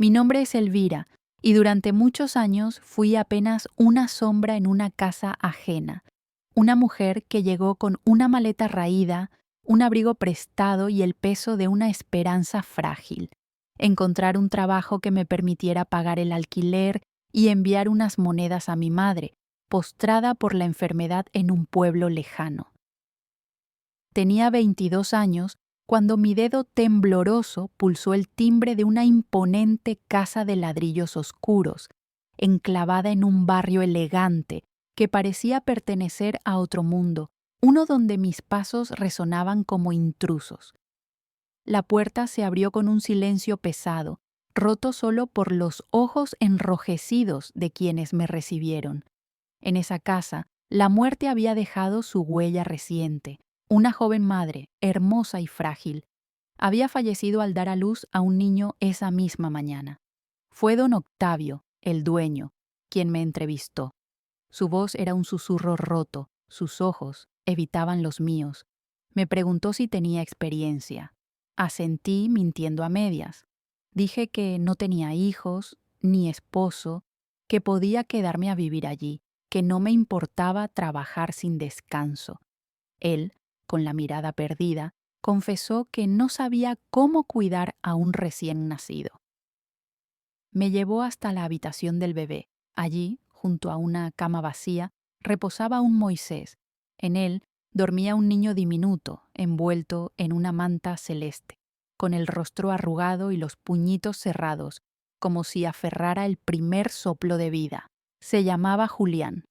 Mi nombre es Elvira, y durante muchos años fui apenas una sombra en una casa ajena. Una mujer que llegó con una maleta raída, un abrigo prestado y el peso de una esperanza frágil. Encontrar un trabajo que me permitiera pagar el alquiler y enviar unas monedas a mi madre, postrada por la enfermedad en un pueblo lejano. Tenía 22 años cuando mi dedo tembloroso pulsó el timbre de una imponente casa de ladrillos oscuros, enclavada en un barrio elegante que parecía pertenecer a otro mundo, uno donde mis pasos resonaban como intrusos. La puerta se abrió con un silencio pesado, roto solo por los ojos enrojecidos de quienes me recibieron. En esa casa, la muerte había dejado su huella reciente. Una joven madre, hermosa y frágil, había fallecido al dar a luz a un niño esa misma mañana. Fue don Octavio, el dueño, quien me entrevistó. Su voz era un susurro roto, sus ojos evitaban los míos. Me preguntó si tenía experiencia. Asentí mintiendo a medias. Dije que no tenía hijos, ni esposo, que podía quedarme a vivir allí, que no me importaba trabajar sin descanso. Él, con la mirada perdida, confesó que no sabía cómo cuidar a un recién nacido. Me llevó hasta la habitación del bebé. Allí, junto a una cama vacía, reposaba un Moisés. En él dormía un niño diminuto, envuelto en una manta celeste, con el rostro arrugado y los puñitos cerrados, como si aferrara el primer soplo de vida. Se llamaba Julián.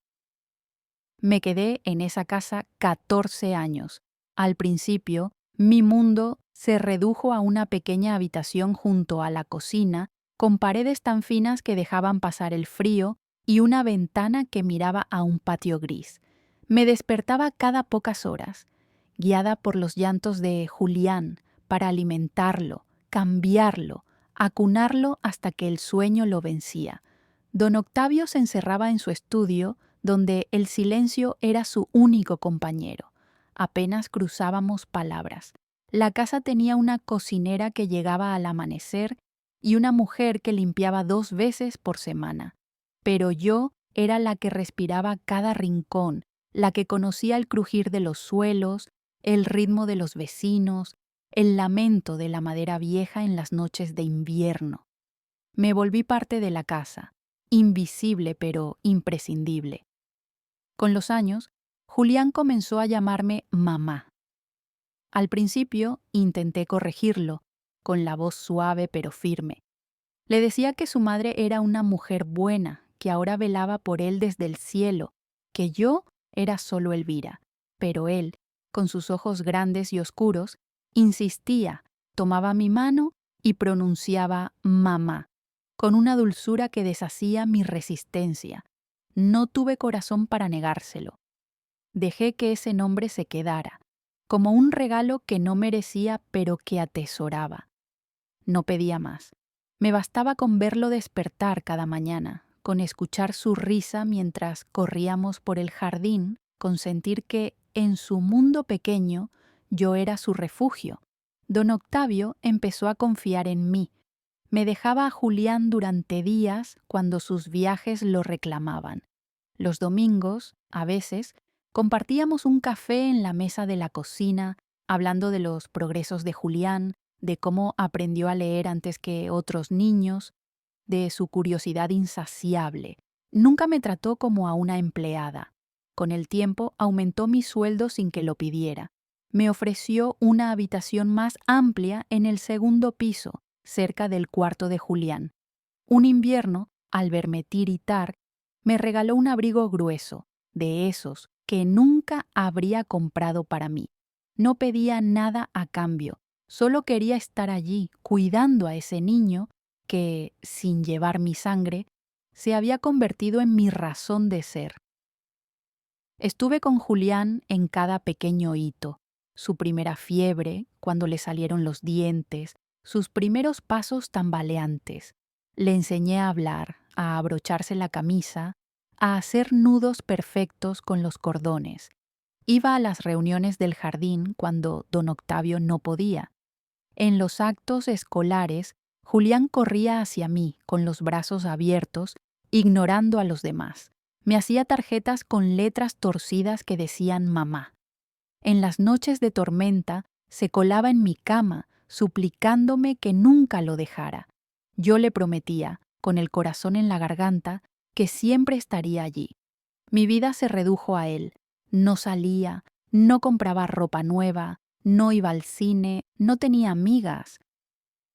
Me quedé en esa casa 14 años. Al principio, mi mundo se redujo a una pequeña habitación junto a la cocina, con paredes tan finas que dejaban pasar el frío y una ventana que miraba a un patio gris. Me despertaba cada pocas horas, guiada por los llantos de Julián, para alimentarlo, cambiarlo, acunarlo hasta que el sueño lo vencía. Don Octavio se encerraba en su estudio, donde el silencio era su único compañero. Apenas cruzábamos palabras. La casa tenía una cocinera que llegaba al amanecer y una mujer que limpiaba 2 veces por semana. Pero yo era la que respiraba cada rincón, la que conocía el crujir de los suelos, el ritmo de los vecinos, el lamento de la madera vieja en las noches de invierno. Me volví parte de la casa, invisible pero imprescindible. Con los años, Julián comenzó a llamarme mamá. Al principio intenté corregirlo, con la voz suave pero firme. Le decía que su madre era una mujer buena, que ahora velaba por él desde el cielo, que yo era solo Elvira. Pero él, con sus ojos grandes y oscuros, insistía, tomaba mi mano y pronunciaba mamá, con una dulzura que deshacía mi resistencia. No tuve corazón para negárselo. Dejé que ese nombre se quedara, como un regalo que no merecía pero que atesoraba. No pedía más. Me bastaba con verlo despertar cada mañana, con escuchar su risa mientras corríamos por el jardín, con sentir que, en su mundo pequeño, yo era su refugio. Don Octavio empezó a confiar en mí. Me dejaba a Julián durante días cuando sus viajes lo reclamaban. Los domingos, a veces, compartíamos un café en la mesa de la cocina, hablando de los progresos de Julián, de cómo aprendió a leer antes que otros niños, de su curiosidad insaciable. Nunca me trató como a una empleada. Con el tiempo aumentó mi sueldo sin que lo pidiera. Me ofreció una habitación más amplia en el segundo piso, cerca del cuarto de Julián. Un invierno, al verme tiritar, me regaló un abrigo grueso, de esos que nunca habría comprado para mí. No pedía nada a cambio, solo quería estar allí, cuidando a ese niño que, sin llevar mi sangre, se había convertido en mi razón de ser. Estuve con Julián en cada pequeño hito, su primera fiebre, cuando le salieron los dientes, sus primeros pasos tambaleantes. Le enseñé a hablar, a abrocharse la camisa, a hacer nudos perfectos con los cordones. Iba a las reuniones del jardín cuando don Octavio no podía. En los actos escolares, Julián corría hacia mí con los brazos abiertos, ignorando a los demás. Me hacía tarjetas con letras torcidas que decían mamá. En las noches de tormenta se colaba en mi cama, suplicándome que nunca lo dejara. Yo le prometía, con el corazón en la garganta, que siempre estaría allí. Mi vida se redujo a él. No salía, no compraba ropa nueva, no iba al cine, no tenía amigas.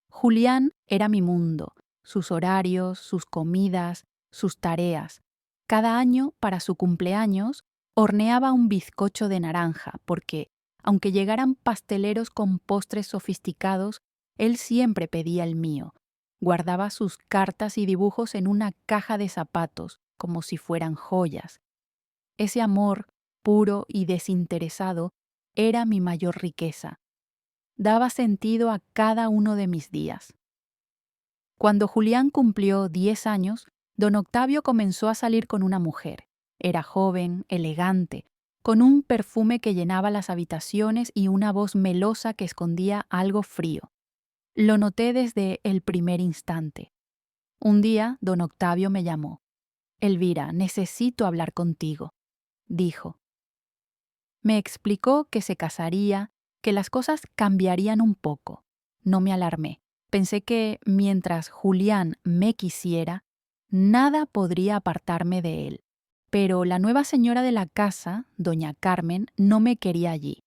Julián era mi mundo, sus horarios, sus comidas, sus tareas. Cada año, para su cumpleaños, horneaba un bizcocho de naranja porque, aunque llegaran pasteleros con postres sofisticados, él siempre pedía el mío. Guardaba sus cartas y dibujos en una caja de zapatos, como si fueran joyas. Ese amor, puro y desinteresado, era mi mayor riqueza. Daba sentido a cada uno de mis días. Cuando Julián cumplió 10 años, don Octavio comenzó a salir con una mujer. Era joven, elegante, con un perfume que llenaba las habitaciones y una voz melosa que escondía algo frío. Lo noté desde el primer instante. Un día, don Octavio me llamó. «Elvira, necesito hablar contigo», dijo. Me explicó que se casaría, que las cosas cambiarían un poco. No me alarmé. Pensé que, mientras Julián me quisiera, nada podría apartarme de él. Pero la nueva señora de la casa, doña Carmen, no me quería allí.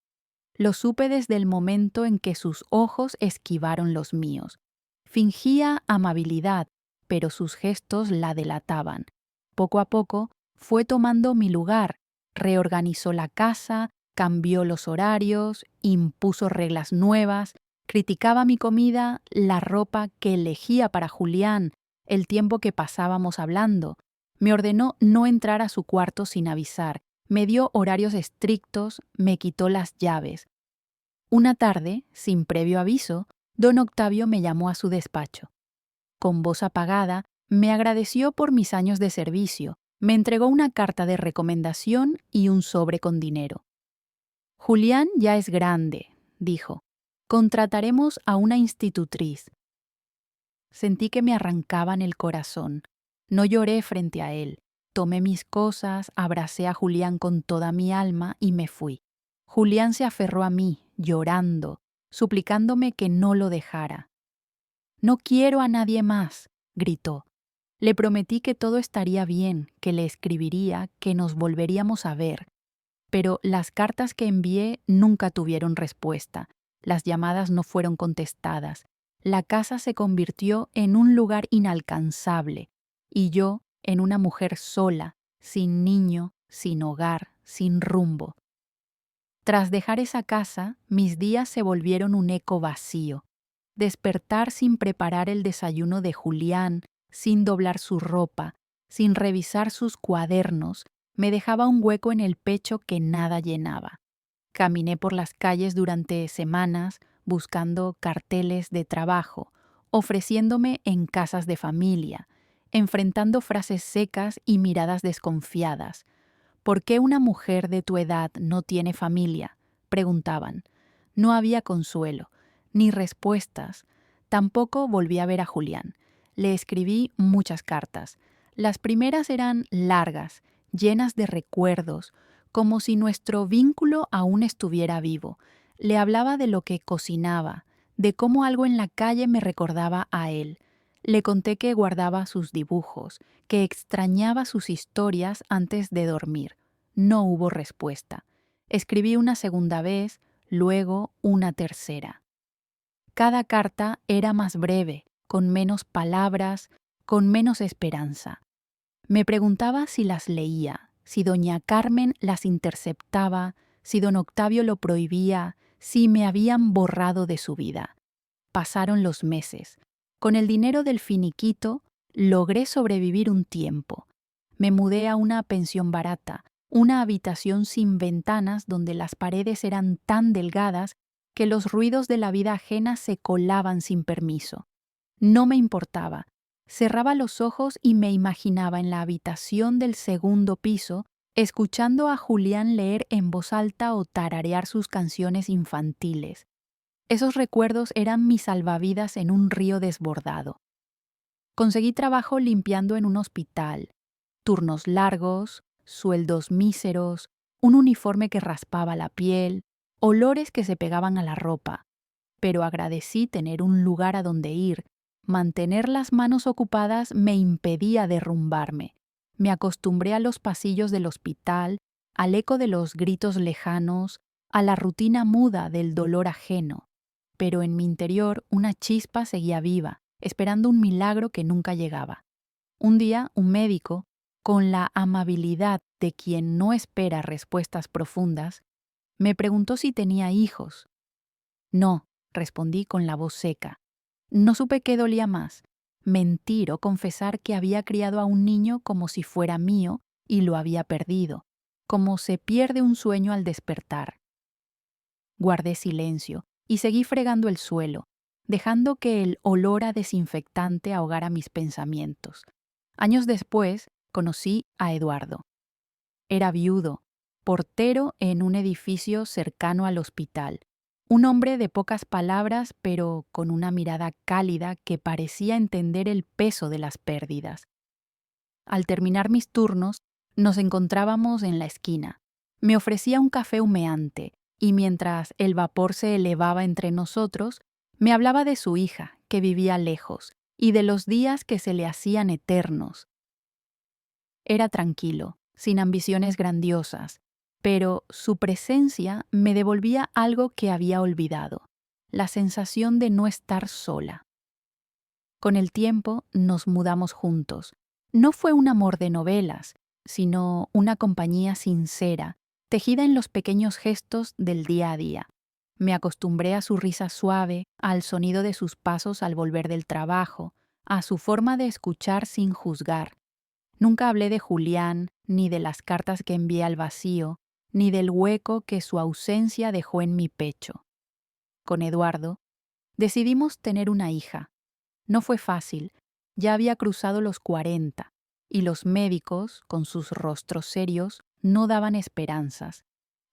Lo supe desde el momento en que sus ojos esquivaron los míos. Fingía amabilidad, pero sus gestos la delataban. Poco a poco fue tomando mi lugar, reorganizó la casa, cambió los horarios, impuso reglas nuevas, criticaba mi comida, la ropa que elegía para Julián, el tiempo que pasábamos hablando. Me ordenó no entrar a su cuarto sin avisar, me dio horarios estrictos, me quitó las llaves. Una tarde, sin previo aviso, don Octavio me llamó a su despacho. Con voz apagada, me agradeció por mis años de servicio, me entregó una carta de recomendación y un sobre con dinero. «Julián ya es grande», dijo. «Contrataremos a una institutriz». Sentí que me arrancaban el corazón. No lloré frente a él. Tomé mis cosas, abracé a Julián con toda mi alma y me fui. Julián se aferró a mí, llorando, suplicándome que no lo dejara. «No quiero a nadie más», gritó. Le prometí que todo estaría bien, que le escribiría, que nos volveríamos a ver. Pero las cartas que envié nunca tuvieron respuesta. Las llamadas no fueron contestadas. La casa se convirtió en un lugar inalcanzable, y yo en una mujer sola, sin niño, sin hogar, sin rumbo. Tras dejar esa casa, mis días se volvieron un eco vacío. Despertar sin preparar el desayuno de Julián, sin doblar su ropa, sin revisar sus cuadernos, me dejaba un hueco en el pecho que nada llenaba. Caminé por las calles durante semanas buscando carteles de trabajo, ofreciéndome en casas de familia, enfrentando frases secas y miradas desconfiadas. «¿Por qué una mujer de tu edad no tiene familia?», preguntaban. No había consuelo, ni respuestas. Tampoco volví a ver a Julián. Le escribí muchas cartas. Las primeras eran largas, llenas de recuerdos, como si nuestro vínculo aún estuviera vivo. Le hablaba de lo que cocinaba, de cómo algo en la calle me recordaba a él. Le conté que guardaba sus dibujos, que extrañaba sus historias antes de dormir. No hubo respuesta. Escribí una segunda vez, luego una tercera. Cada carta era más breve, con menos palabras, con menos esperanza. Me preguntaba si las leía, si doña Carmen las interceptaba, si don Octavio lo prohibía, si me habían borrado de su vida. Pasaron los meses. Con el dinero del finiquito logré sobrevivir un tiempo. Me mudé a una pensión barata, una habitación sin ventanas donde las paredes eran tan delgadas que los ruidos de la vida ajena se colaban sin permiso. No me importaba. Cerraba los ojos y me imaginaba en la habitación del segundo piso, escuchando a Julián leer en voz alta o tararear sus canciones infantiles. Esos recuerdos eran mis salvavidas en un río desbordado. Conseguí trabajo limpiando en un hospital, turnos largos, sueldos míseros, un uniforme que raspaba la piel, olores que se pegaban a la ropa, pero agradecí tener un lugar a donde ir. Mantener las manos ocupadas me impedía derrumbarme. Me acostumbré a los pasillos del hospital, al eco de los gritos lejanos, a la rutina muda del dolor ajeno. Pero en mi interior una chispa seguía viva, esperando un milagro que nunca llegaba. Un día, un médico, con la amabilidad de quien no espera respuestas profundas, me preguntó si tenía hijos. No, respondí con la voz seca. No supe qué dolía más, mentir o confesar que había criado a un niño como si fuera mío y lo había perdido, como se pierde un sueño al despertar. Guardé silencio y seguí fregando el suelo, dejando que el olor a desinfectante ahogara mis pensamientos. Años después, conocí a Eduardo. Era viudo, portero en un edificio cercano al hospital. Un hombre de pocas palabras, pero con una mirada cálida que parecía entender el peso de las pérdidas. Al terminar mis turnos, nos encontrábamos en la esquina. Me ofrecía un café humeante, y mientras el vapor se elevaba entre nosotros, me hablaba de su hija, que vivía lejos, y de los días que se le hacían eternos. Era tranquilo, sin ambiciones grandiosas, pero su presencia me devolvía algo que había olvidado, la sensación de no estar sola. Con el tiempo nos mudamos juntos. No fue un amor de novelas, sino una compañía sincera, tejida en los pequeños gestos del día a día. Me acostumbré a su risa suave, al sonido de sus pasos al volver del trabajo, a su forma de escuchar sin juzgar. Nunca hablé de Julián, ni de las cartas que envié al vacío, ni del hueco que su ausencia dejó en mi pecho. Con Eduardo, decidimos tener una hija. No fue fácil, ya había cruzado los 40, y los médicos, con sus rostros serios, no daban esperanzas.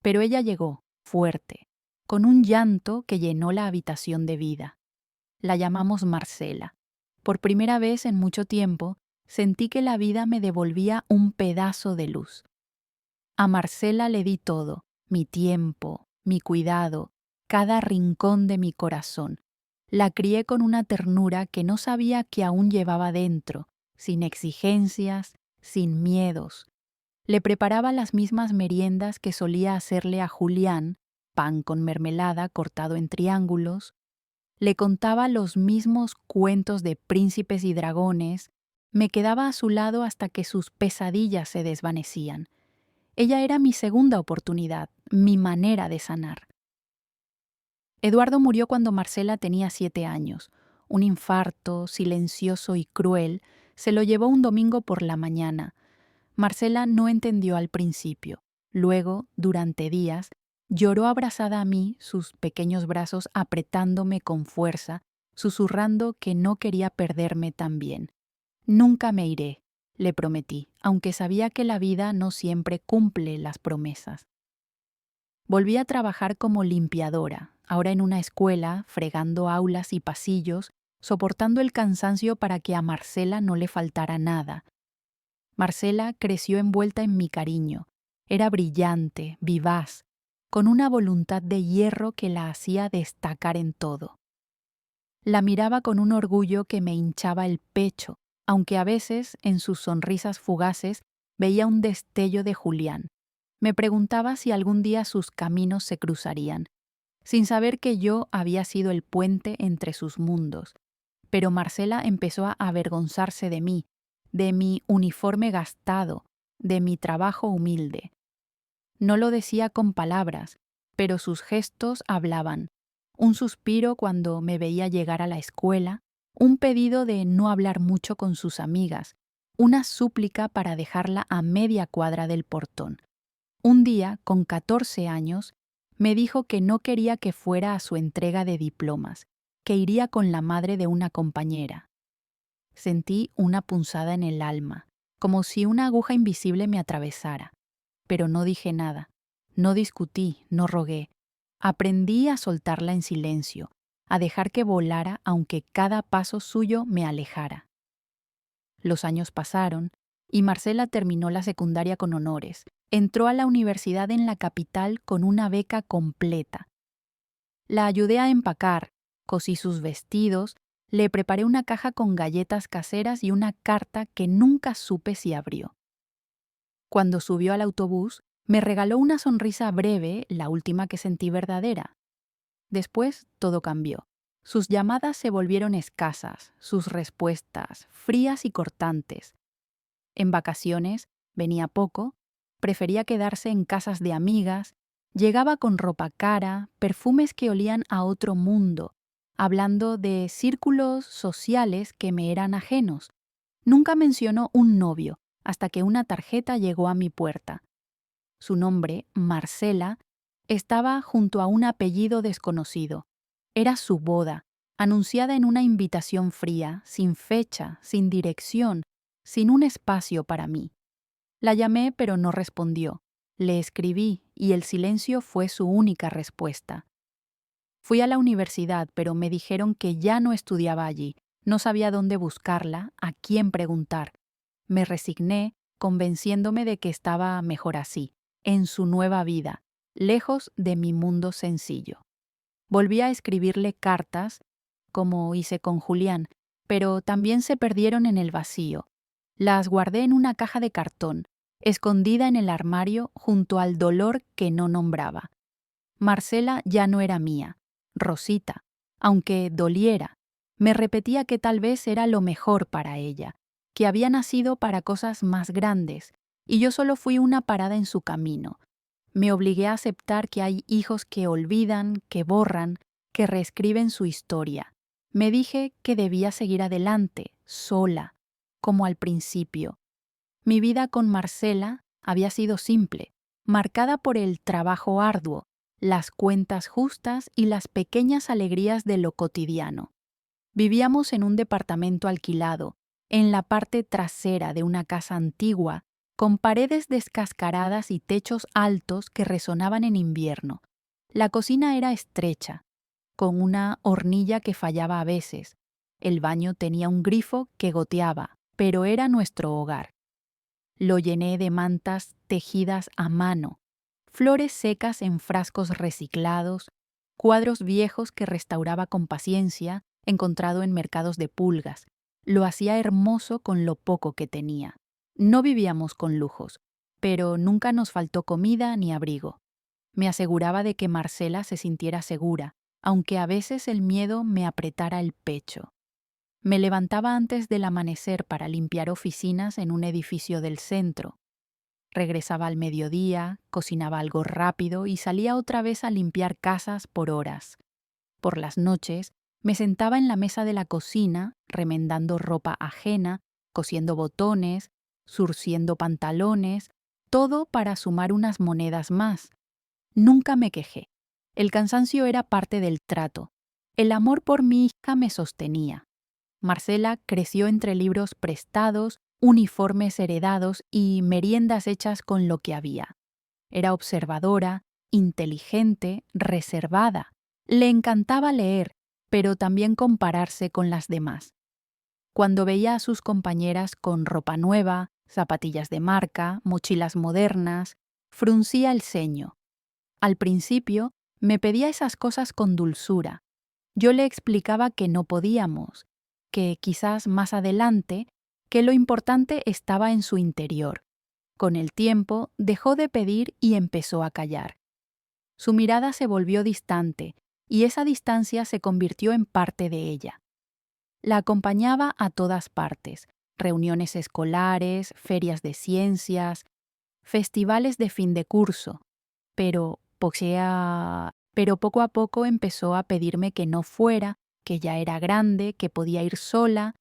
Pero ella llegó, fuerte, con un llanto que llenó la habitación de vida. La llamamos Marcela. Por primera vez en mucho tiempo, sentí que la vida me devolvía un pedazo de luz. A Marcela le di todo, mi tiempo, mi cuidado, cada rincón de mi corazón. La crié con una ternura que no sabía que aún llevaba dentro, sin exigencias, sin miedos. Le preparaba las mismas meriendas que solía hacerle a Julián, pan con mermelada cortado en triángulos. Le contaba los mismos cuentos de príncipes y dragones. Me quedaba a su lado hasta que sus pesadillas se desvanecían. Ella era mi segunda oportunidad, mi manera de sanar. Eduardo murió cuando Marcela tenía 7 años. Un infarto, silencioso y cruel, se lo llevó un domingo por la mañana. Marcela no entendió al principio. Luego, durante días, lloró abrazada a mí, sus pequeños brazos apretándome con fuerza, susurrando que no quería perderme también. Nunca me iré, le prometí, aunque sabía que la vida no siempre cumple las promesas. Volví a trabajar como limpiadora, ahora en una escuela, fregando aulas y pasillos, soportando el cansancio para que a Marcela no le faltara nada. Marcela creció envuelta en mi cariño. Era brillante, vivaz, con una voluntad de hierro que la hacía destacar en todo. La miraba con un orgullo que me hinchaba el pecho, aunque a veces, en sus sonrisas fugaces, veía un destello de Julián. Me preguntaba si algún día sus caminos se cruzarían, sin saber que yo había sido el puente entre sus mundos. Pero Marcela empezó a avergonzarse de mí, de mi uniforme gastado, de mi trabajo humilde. No lo decía con palabras, pero sus gestos hablaban. Un suspiro cuando me veía llegar a la escuela, un pedido de no hablar mucho con sus amigas, una súplica para dejarla a media cuadra del portón. Un día, con 14 años, me dijo que no quería que fuera a su entrega de diplomas, que iría con la madre de una compañera. Sentí una punzada en el alma, como si una aguja invisible me atravesara. Pero no dije nada, no discutí, no rogué. Aprendí a soltarla en silencio, a dejar que volara aunque cada paso suyo me alejara. Los años pasaron y Marcela terminó la secundaria con honores. Entró a la universidad en la capital con una beca completa. La ayudé a empacar, cosí sus vestidos, le preparé una caja con galletas caseras y una carta que nunca supe si abrió. Cuando subió al autobús, me regaló una sonrisa breve, la última que sentí verdadera. Después todo cambió. Sus llamadas se volvieron escasas, sus respuestas frías y cortantes. En vacaciones venía poco, prefería quedarse en casas de amigas, llegaba con ropa cara, perfumes que olían a otro mundo, hablando de círculos sociales que me eran ajenos. Nunca mencionó un novio, hasta que una tarjeta llegó a mi puerta. Su nombre, Marcela, estaba junto a un apellido desconocido. Era su boda, anunciada en una invitación fría, sin fecha, sin dirección, sin un espacio para mí. La llamé, pero no respondió. Le escribí, y el silencio fue su única respuesta. Fui a la universidad, pero me dijeron que ya no estudiaba allí. No sabía dónde buscarla, a quién preguntar. Me resigné, convenciéndome de que estaba mejor así, en su nueva vida, lejos de mi mundo sencillo. Volví a escribirle cartas, como hice con Julián, pero también se perdieron en el vacío. Las guardé en una caja de cartón, escondida en el armario junto al dolor que no nombraba. Marcela ya no era mía. Rosita, aunque doliera, me repetía que tal vez era lo mejor para ella, que había nacido para cosas más grandes, y yo solo fui una parada en su camino. Me obligué a aceptar que hay hijos que olvidan, que borran, que reescriben su historia. Me dije que debía seguir adelante, sola, como al principio. Mi vida con Marcela había sido simple, marcada por el trabajo arduo, las cuentas justas y las pequeñas alegrías de lo cotidiano. Vivíamos en un departamento alquilado, en la parte trasera de una casa antigua, con paredes descascaradas y techos altos que resonaban en invierno. La cocina era estrecha, con una hornilla que fallaba a veces. El baño tenía un grifo que goteaba, pero era nuestro hogar. Lo llené de mantas tejidas a mano, flores secas en frascos reciclados, cuadros viejos que restauraba con paciencia, encontrado en mercados de pulgas. Lo hacía hermoso con lo poco que tenía. No vivíamos con lujos, pero nunca nos faltó comida ni abrigo. Me aseguraba de que Marcela se sintiera segura, aunque a veces el miedo me apretara el pecho. Me levantaba antes del amanecer para limpiar oficinas en un edificio del centro. Regresaba al mediodía, cocinaba algo rápido y salía otra vez a limpiar casas por horas. Por las noches, me sentaba en la mesa de la cocina, remendando ropa ajena, cosiendo botones, surciendo pantalones, todo para sumar unas monedas más. Nunca me quejé. El cansancio era parte del trato. El amor por mi hija me sostenía. Marcela creció entre libros prestados, uniformes heredados y meriendas hechas con lo que había. Era observadora, inteligente, reservada. Le encantaba leer, pero también compararse con las demás. Cuando veía a sus compañeras con ropa nueva, zapatillas de marca, mochilas modernas, fruncía el ceño. Al principio, me pedía esas cosas con dulzura. Yo le explicaba que no podíamos, que quizás más adelante, que lo importante estaba en su interior. Con el tiempo dejó de pedir y empezó a callar. Su mirada se volvió distante y esa distancia se convirtió en parte de ella. La acompañaba a todas partes, reuniones escolares, ferias de ciencias, festivales de fin de curso, pero poco a poco empezó a pedirme que no fuera, que ya era grande, que podía ir sola.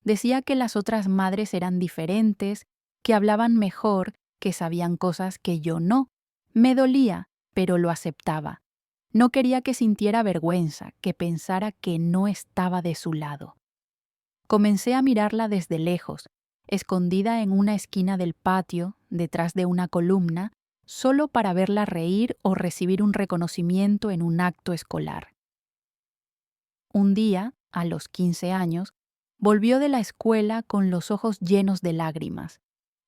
Decía que las otras madres eran diferentes, que hablaban mejor, que sabían cosas que yo no. Me dolía, pero lo aceptaba. No quería que sintiera vergüenza, que pensara que no estaba de su lado. Comencé a mirarla desde lejos, escondida en una esquina del patio, detrás de una columna, solo para verla reír o recibir un reconocimiento en un acto escolar. Un día, a los 15 años, volvió de la escuela con los ojos llenos de lágrimas.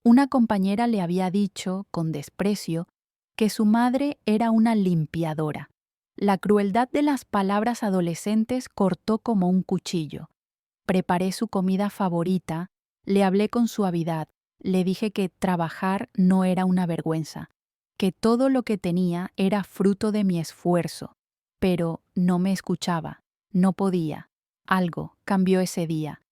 Una compañera le había dicho, con desprecio, que su madre era una limpiadora. La crueldad de las palabras adolescentes cortó como un cuchillo. Preparé su comida favorita, le hablé con suavidad, le dije que trabajar no era una vergüenza, que todo lo que tenía era fruto de mi esfuerzo, pero no me escuchaba, no podía. Algo cambió ese día.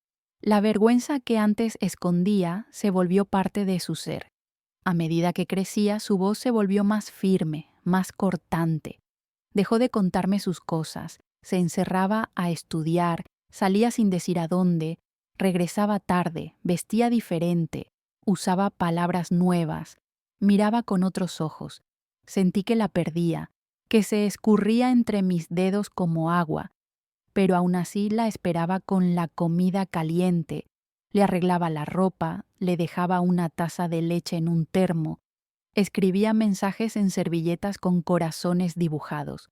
La vergüenza que antes escondía se volvió parte de su ser. A medida que crecía, su voz se volvió más firme, más cortante. Dejó de contarme sus cosas, se encerraba a estudiar, salía sin decir a dónde, regresaba tarde, vestía diferente, usaba palabras nuevas, miraba con otros ojos. Sentí que la perdía, que se escurría entre mis dedos como agua, pero aún así la esperaba con la comida caliente, le arreglaba la ropa, le dejaba una taza de leche en un termo, escribía mensajes en servilletas con corazones dibujados.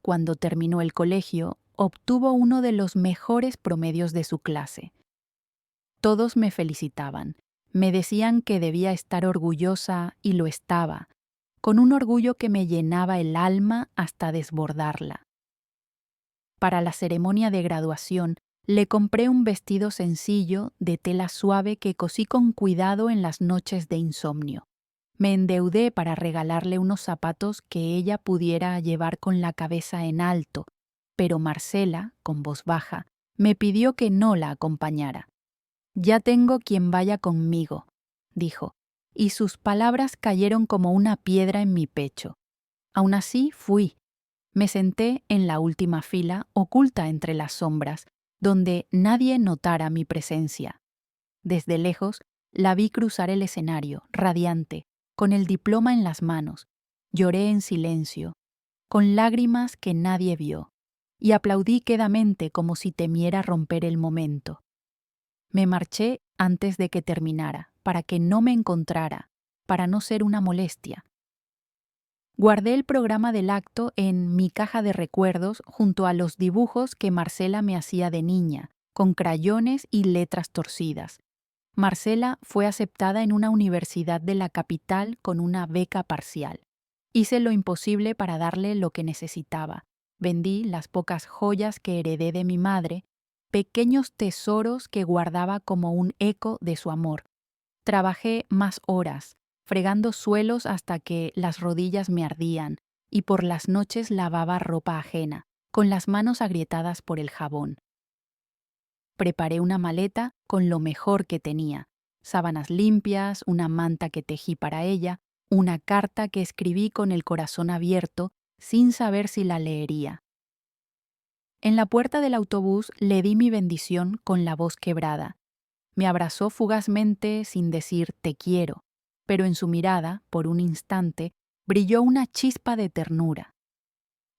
Cuando terminó el colegio, obtuvo uno de los mejores promedios de su clase. Todos me felicitaban, me decían que debía estar orgullosa y lo estaba, con un orgullo que me llenaba el alma hasta desbordarla. Para la ceremonia de graduación, le compré un vestido sencillo de tela suave que cosí con cuidado en las noches de insomnio. Me endeudé para regalarle unos zapatos que ella pudiera llevar con la cabeza en alto, pero Marcela, con voz baja, me pidió que no la acompañara. «Ya tengo quien vaya conmigo», dijo, y sus palabras cayeron como una piedra en mi pecho. Aún así fui. Me senté en la última fila, oculta entre las sombras, donde nadie notara mi presencia. Desde lejos, la vi cruzar el escenario, radiante, con el diploma en las manos. Lloré en silencio, con lágrimas que nadie vio, y aplaudí quedamente como si temiera romper el momento. Me marché antes de que terminara, para que no me encontrara, para no ser una molestia. Guardé el programa del acto en mi caja de recuerdos junto a los dibujos que Marcela me hacía de niña, con crayones y letras torcidas. Marcela fue aceptada en una universidad de la capital con una beca parcial. Hice lo imposible para darle lo que necesitaba. Vendí las pocas joyas que heredé de mi madre, pequeños tesoros que guardaba como un eco de su amor. Trabajé más horas, fregando suelos hasta que las rodillas me ardían, y por las noches lavaba ropa ajena, con las manos agrietadas por el jabón. Preparé una maleta con lo mejor que tenía: sábanas limpias, una manta que tejí para ella, una carta que escribí con el corazón abierto, sin saber si la leería. En la puerta del autobús le di mi bendición con la voz quebrada. Me abrazó fugazmente sin decir «te quiero», pero en su mirada, por un instante, brilló una chispa de ternura.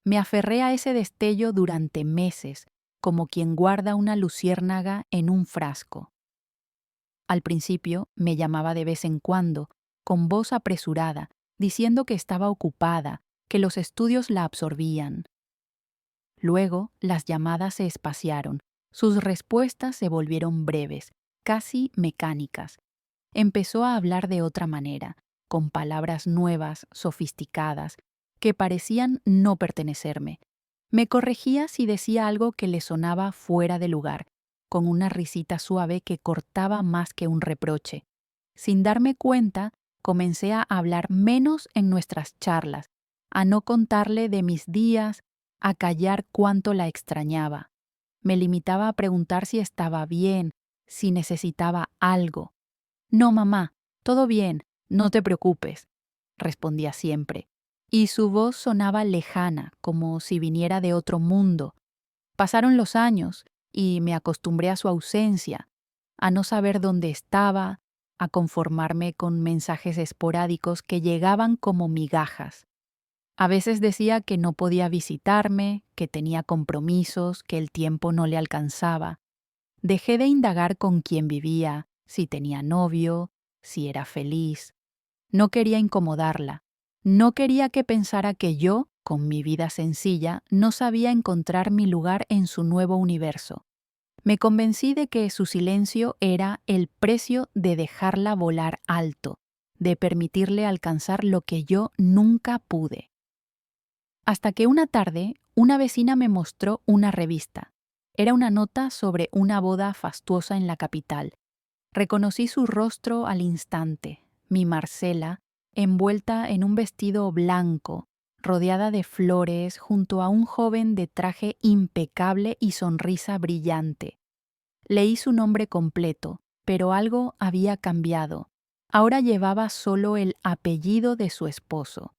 Me aferré a ese destello durante meses, como quien guarda una luciérnaga en un frasco. Al principio me llamaba de vez en cuando, con voz apresurada, diciendo que estaba ocupada, que los estudios la absorbían. Luego las llamadas se espaciaron, sus respuestas se volvieron breves, casi mecánicas. Empezó a hablar de otra manera, con palabras nuevas, sofisticadas, que parecían no pertenecerme. Me corregía si decía algo que le sonaba fuera de lugar, con una risita suave que cortaba más que un reproche. Sin darme cuenta, comencé a hablar menos en nuestras charlas, a no contarle de mis días, a callar cuánto la extrañaba. Me limitaba a preguntar si estaba bien, si necesitaba algo. «No, mamá, todo bien, no te preocupes», respondía siempre, y su voz sonaba lejana, como si viniera de otro mundo. Pasaron los años y me acostumbré a su ausencia, a no saber dónde estaba, a conformarme con mensajes esporádicos que llegaban como migajas. A veces decía que no podía visitarme, que tenía compromisos, que el tiempo no le alcanzaba. Dejé de indagar con quién vivía, si tenía novio, si era feliz. No quería incomodarla. No quería que pensara que yo, con mi vida sencilla, no sabía encontrar mi lugar en su nuevo universo. Me convencí de que su silencio era el precio de dejarla volar alto, de permitirle alcanzar lo que yo nunca pude. Hasta que una tarde, una vecina me mostró una revista. Era una nota sobre una boda fastuosa en la capital. Reconocí su rostro al instante, mi Marcela, envuelta en un vestido blanco, rodeada de flores, junto a un joven de traje impecable y sonrisa brillante. Leí su nombre completo, pero algo había cambiado. Ahora llevaba solo el apellido de su esposo.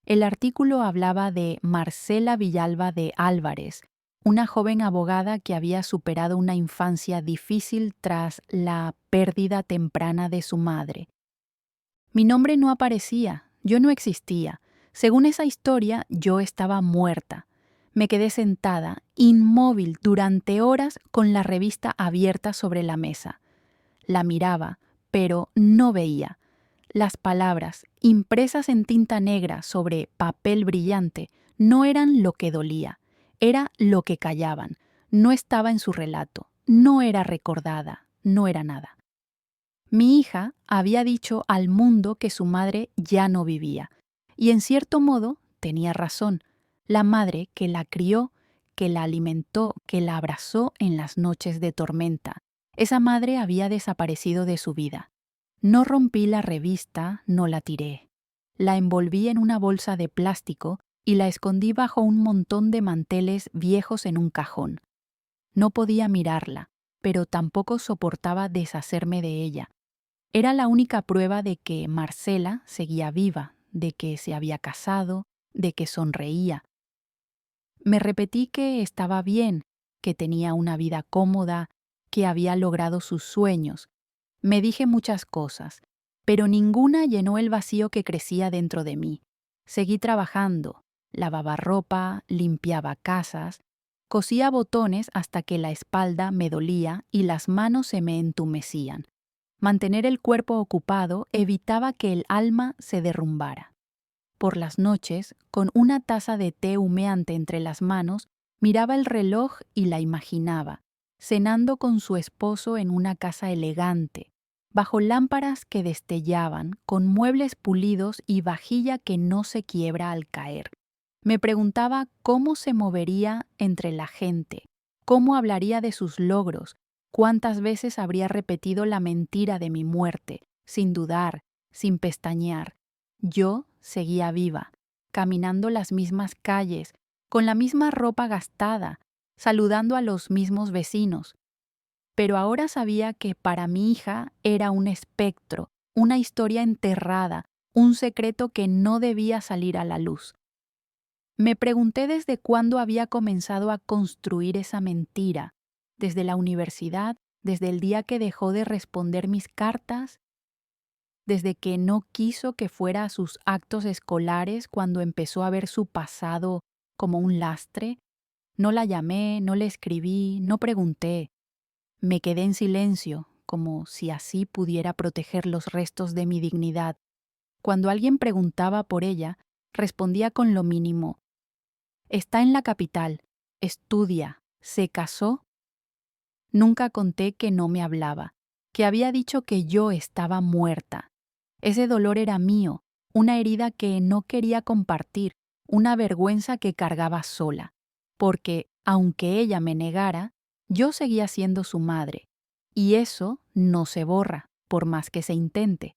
El artículo hablaba de Marcela Villalba de Álvarez, una joven abogada que había superado una infancia difícil tras la pérdida temprana de su madre. Mi nombre no aparecía, yo no existía. Según esa historia, yo estaba muerta. Me quedé sentada, inmóvil, durante horas con la revista abierta sobre la mesa. La miraba, pero no veía. Las palabras, impresas en tinta negra sobre papel brillante, no eran lo que dolía, era lo que callaban. No estaba en su relato, no era recordada, no era nada. Mi hija había dicho al mundo que su madre ya no vivía, y en cierto modo tenía razón. La madre que la crió, que la alimentó, que la abrazó en las noches de tormenta, esa madre había desaparecido de su vida. No rompí la revista, no la tiré. La envolví en una bolsa de plástico y la escondí bajo un montón de manteles viejos en un cajón. No podía mirarla, pero tampoco soportaba deshacerme de ella. Era la única prueba de que Marcela seguía viva, de que se había casado, de que sonreía. Me repetí que estaba bien, que tenía una vida cómoda, que había logrado sus sueños. Me dije muchas cosas, pero ninguna llenó el vacío que crecía dentro de mí. Seguí trabajando, lavaba ropa, limpiaba casas, cosía botones hasta que la espalda me dolía y las manos se me entumecían. Mantener el cuerpo ocupado evitaba que el alma se derrumbara. Por las noches, con una taza de té humeante entre las manos, miraba el reloj y la imaginaba, cenando con su esposo en una casa elegante, bajo lámparas que destellaban, con muebles pulidos y vajilla que no se quiebra al caer. Me preguntaba cómo se movería entre la gente, cómo hablaría de sus logros, cuántas veces habría repetido la mentira de mi muerte, sin dudar, sin pestañear. Yo seguía viva, caminando las mismas calles, con la misma ropa gastada, saludando a los mismos vecinos. Pero ahora sabía que para mi hija era un espectro, una historia enterrada, un secreto que no debía salir a la luz. Me pregunté desde cuándo había comenzado a construir esa mentira, desde la universidad, desde el día que dejó de responder mis cartas, desde que no quiso que fuera a sus actos escolares cuando empezó a ver su pasado como un lastre. No la llamé, no le escribí, no pregunté. Me quedé en silencio, como si así pudiera proteger los restos de mi dignidad. Cuando alguien preguntaba por ella, respondía con lo mínimo. Está en la capital, estudia, se casó. Nunca conté que no me hablaba, que había dicho que yo estaba muerta. Ese dolor era mío, una herida que no quería compartir, una vergüenza que cargaba sola, porque, aunque ella me negara, yo seguía siendo su madre, y eso no se borra, por más que se intente.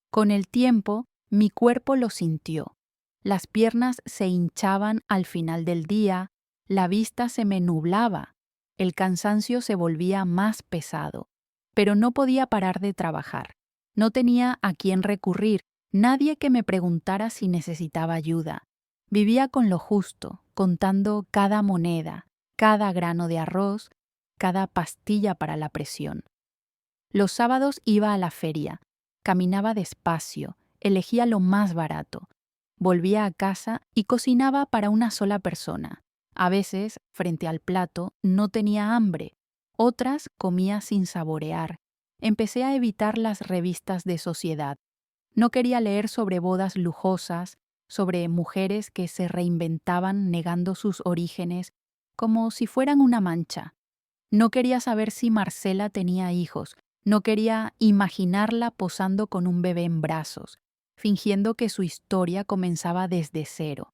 Con el tiempo, mi cuerpo lo sintió. Las piernas se hinchaban al final del día, la vista se me nublaba, el cansancio se volvía más pesado, pero no podía parar de trabajar. No tenía a quién recurrir, nadie que me preguntara si necesitaba ayuda. Vivía con lo justo, contando cada moneda, cada grano de arroz, cada pastilla para la presión. Los sábados iba a la feria, caminaba despacio, elegía lo más barato. Volvía a casa y cocinaba para una sola persona. A veces, frente al plato, no tenía hambre. Otras comía sin saborear. Empecé a evitar las revistas de sociedad. No quería leer sobre bodas lujosas, sobre mujeres que se reinventaban negando sus orígenes como si fueran una mancha. No quería saber si Marcela tenía hijos, no quería imaginarla posando con un bebé en brazos, fingiendo que su historia comenzaba desde cero.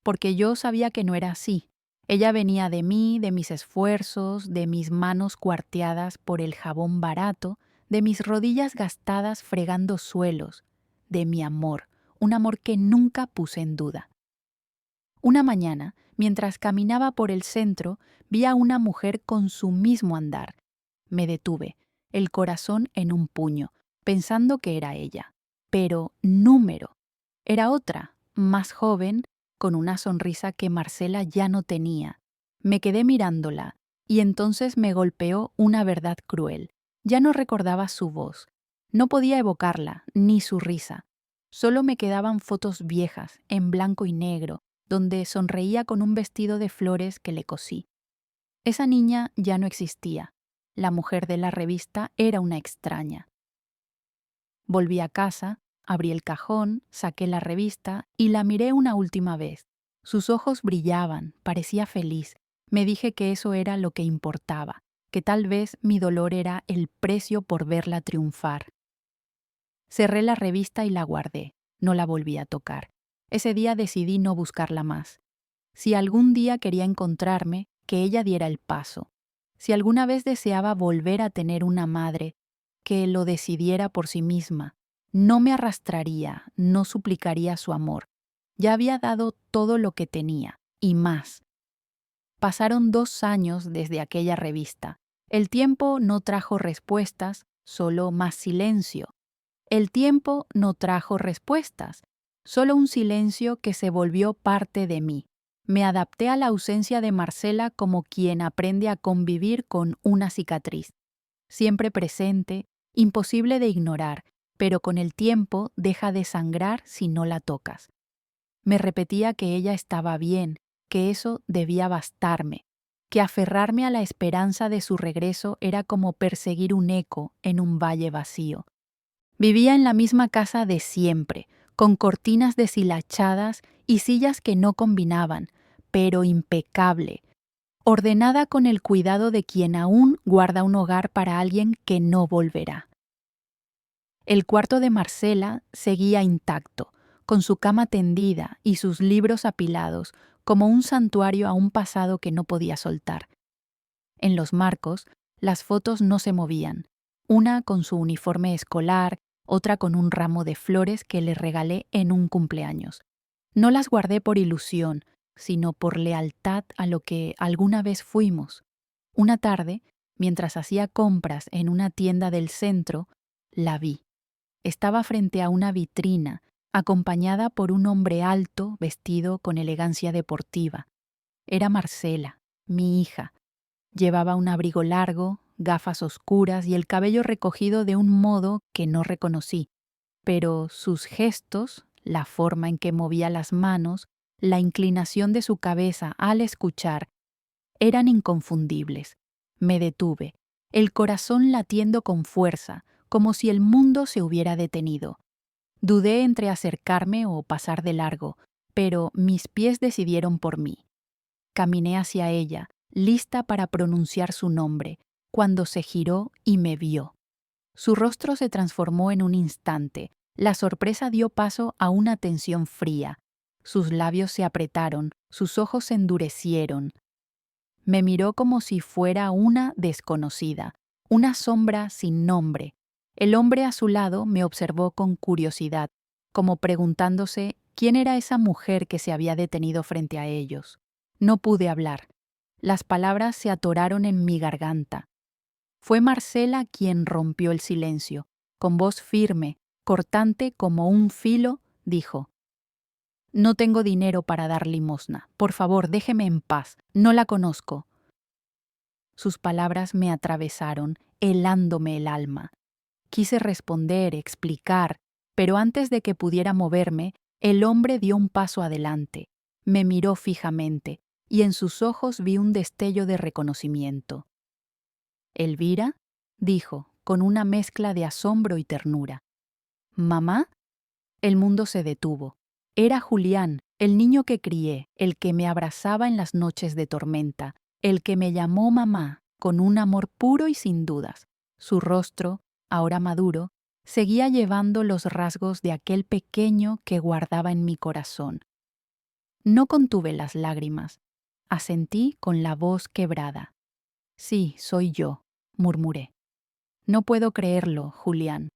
Porque yo sabía que no era así. Ella venía de mí, de mis esfuerzos, de mis manos cuarteadas por el jabón barato, de mis rodillas gastadas fregando suelos, de mi amor, un amor que nunca puse en duda. Una mañana, mientras caminaba por el centro, vi a una mujer con su mismo andar. Me detuve, el corazón en un puño, pensando que era ella. Pero número. Era otra, más joven, con una sonrisa que Marcela ya no tenía. Me quedé mirándola, y entonces me golpeó una verdad cruel. Ya no recordaba su voz. No podía evocarla, ni su risa. Solo me quedaban fotos viejas, en blanco y negro, donde sonreía con un vestido de flores que le cosí. Esa niña ya no existía. La mujer de la revista era una extraña. Volví a casa, abrí el cajón, saqué la revista y la miré una última vez. Sus ojos brillaban, parecía feliz. Me dije que eso era lo que importaba, que tal vez mi dolor era el precio por verla triunfar. Cerré la revista y la guardé. No la volví a tocar. Ese día decidí no buscarla más. Si algún día quería encontrarme, que ella diera el paso. Si alguna vez deseaba volver a tener una madre, que lo decidiera por sí misma. No me arrastraría, no suplicaría su amor. Ya había dado todo lo que tenía, y más. Pasaron 2 años desde aquella revista. El tiempo no trajo respuestas, solo más silencio. El tiempo no trajo respuestas, solo un silencio que se volvió parte de mí. Me adapté a la ausencia de Marcela como quien aprende a convivir con una cicatriz. Siempre presente, imposible de ignorar, pero con el tiempo deja de sangrar si no la tocas. Me repetía que ella estaba bien, que eso debía bastarme, que aferrarme a la esperanza de su regreso era como perseguir un eco en un valle vacío. Vivía en la misma casa de siempre, con cortinas deshilachadas y sillas que no combinaban, pero impecable, ordenada con el cuidado de quien aún guarda un hogar para alguien que no volverá. El cuarto de Marcela seguía intacto, con su cama tendida y sus libros apilados, como un santuario a un pasado que no podía soltar. En los marcos, las fotos no se movían, una con su uniforme escolar, otra con un ramo de flores que le regalé en un cumpleaños. No las guardé por ilusión, sino por lealtad a lo que alguna vez fuimos. Una tarde, mientras hacía compras en una tienda del centro, la vi. Estaba frente a una vitrina, acompañada por un hombre alto vestido con elegancia deportiva. Era Marcela, mi hija. Llevaba un abrigo largo, gafas oscuras y el cabello recogido de un modo que no reconocí, pero sus gestos, la forma en que movía las manos, la inclinación de su cabeza al escuchar, eran inconfundibles. Me detuve, el corazón latiendo con fuerza, como si el mundo se hubiera detenido. Dudé entre acercarme o pasar de largo, pero mis pies decidieron por mí. Caminé hacia ella, lista para pronunciar su nombre, cuando se giró y me vio. Su rostro se transformó en un instante. La sorpresa dio paso a una tensión fría. Sus labios se apretaron, sus ojos se endurecieron. Me miró como si fuera una desconocida, una sombra sin nombre. El hombre a su lado me observó con curiosidad, como preguntándose quién era esa mujer que se había detenido frente a ellos. No pude hablar. Las palabras se atoraron en mi garganta. Fue Marcela quien rompió el silencio. Con voz firme, cortante como un filo, dijo: «No tengo dinero para dar limosna. Por favor, déjeme en paz. No la conozco». Sus palabras me atravesaron, helándome el alma. Quise responder, explicar, pero antes de que pudiera moverme, el hombre dio un paso adelante. Me miró fijamente, y en sus ojos vi un destello de reconocimiento. «¿Elvira?», dijo, con una mezcla de asombro y ternura. «¿Mamá?». El mundo se detuvo. Era Julián, el niño que crié, el que me abrazaba en las noches de tormenta, el que me llamó mamá, con un amor puro y sin dudas. Su rostro, ahora maduro, seguía llevando los rasgos de aquel pequeño que guardaba en mi corazón. No contuve las lágrimas. Asentí con la voz quebrada. Sí, soy yo, murmuré. No puedo creerlo, Julián.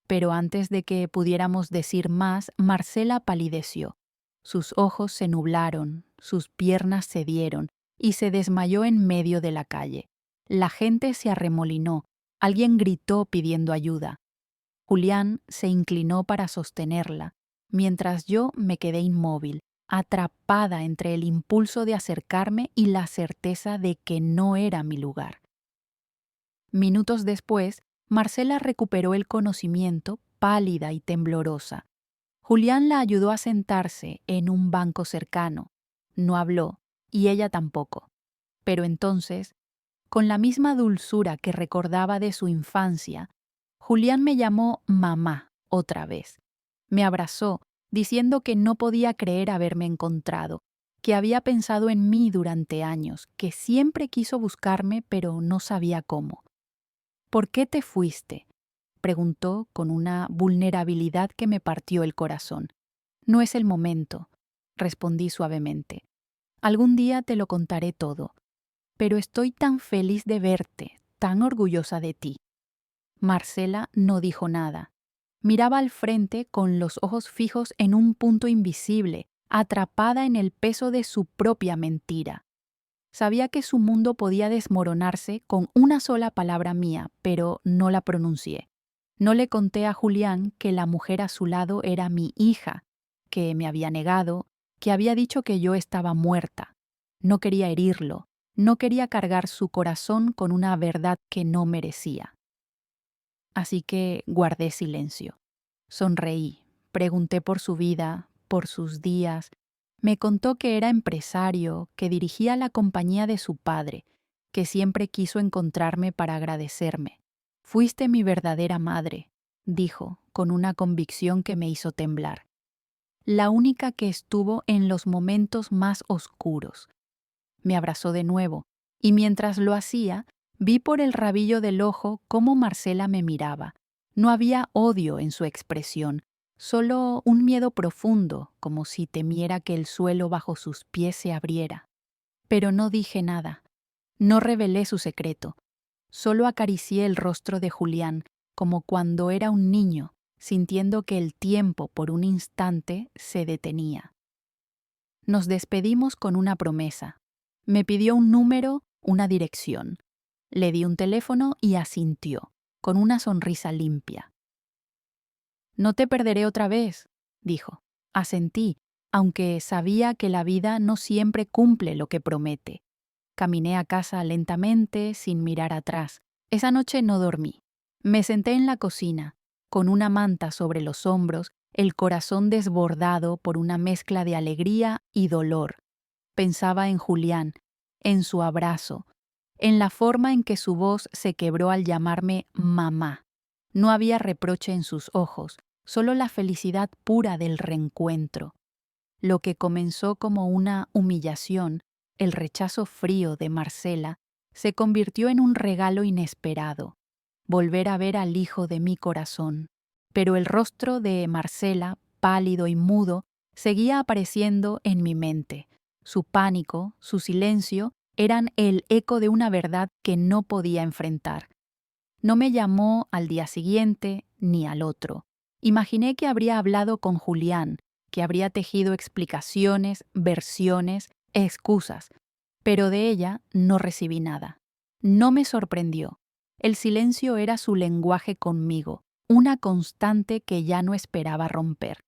Pero antes de que pudiéramos decir más, Marcela palideció. Sus ojos se nublaron, sus piernas cedieron y se desmayó en medio de la calle. La gente se arremolinó, alguien gritó pidiendo ayuda. Julián se inclinó para sostenerla, mientras yo me quedé inmóvil, atrapada entre el impulso de acercarme y la certeza de que no era mi lugar. Minutos después, Marcela recuperó el conocimiento, pálida y temblorosa. Julián la ayudó a sentarse en un banco cercano. No habló, y ella tampoco. Pero entonces, con la misma dulzura que recordaba de su infancia, Julián me llamó mamá otra vez. Me abrazó, diciendo que no podía creer haberme encontrado, que había pensado en mí durante años, que siempre quiso buscarme pero no sabía cómo. ¿Por qué te fuiste?, preguntó con una vulnerabilidad que me partió el corazón. No es el momento, respondí suavemente. Algún día te lo contaré todo, pero estoy tan feliz de verte, tan orgullosa de ti. Marcela no dijo nada. Miraba al frente con los ojos fijos en un punto invisible, atrapada en el peso de su propia mentira. Sabía que su mundo podía desmoronarse con una sola palabra mía, pero no la pronuncié. No le conté a Julián que la mujer a su lado era mi hija, que me había negado, que había dicho que yo estaba muerta. No quería herirlo, no quería cargar su corazón con una verdad que no merecía. Así que guardé silencio. Sonreí, pregunté por su vida, por sus días. Me contó que era empresario, que dirigía la compañía de su padre, que siempre quiso encontrarme para agradecerme. Fuiste mi verdadera madre, dijo, con una convicción que me hizo temblar. La única que estuvo en los momentos más oscuros. Me abrazó de nuevo, y mientras lo hacía, vi por el rabillo del ojo cómo Marcela me miraba. No había odio en su expresión, solo un miedo profundo, como si temiera que el suelo bajo sus pies se abriera. Pero no dije nada. No revelé su secreto. Solo acaricié el rostro de Julián, como cuando era un niño, sintiendo que el tiempo por un instante se detenía. Nos despedimos con una promesa. Me pidió un número, una dirección. Le di un teléfono y asintió, con una sonrisa limpia. No te perderé otra vez, dijo. Asentí, aunque sabía que la vida no siempre cumple lo que promete. Caminé a casa lentamente, sin mirar atrás. Esa noche no dormí. Me senté en la cocina, con una manta sobre los hombros, el corazón desbordado por una mezcla de alegría y dolor. Pensaba en Julián, en su abrazo, en la forma en que su voz se quebró al llamarme mamá. No había reproche en sus ojos, solo la felicidad pura del reencuentro. Lo que comenzó como una humillación, el rechazo frío de Marcela, se convirtió en un regalo inesperado, volver a ver al hijo de mi corazón. Pero el rostro de Marcela, pálido y mudo, seguía apareciendo en mi mente. Su pánico, su silencio, eran el eco de una verdad que no podía enfrentar. No me llamó al día siguiente ni al otro. Imaginé que habría hablado con Julián, que habría tejido explicaciones, versiones, excusas, pero de ella no recibí nada. No me sorprendió. El silencio era su lenguaje conmigo, una constante que ya no esperaba romper.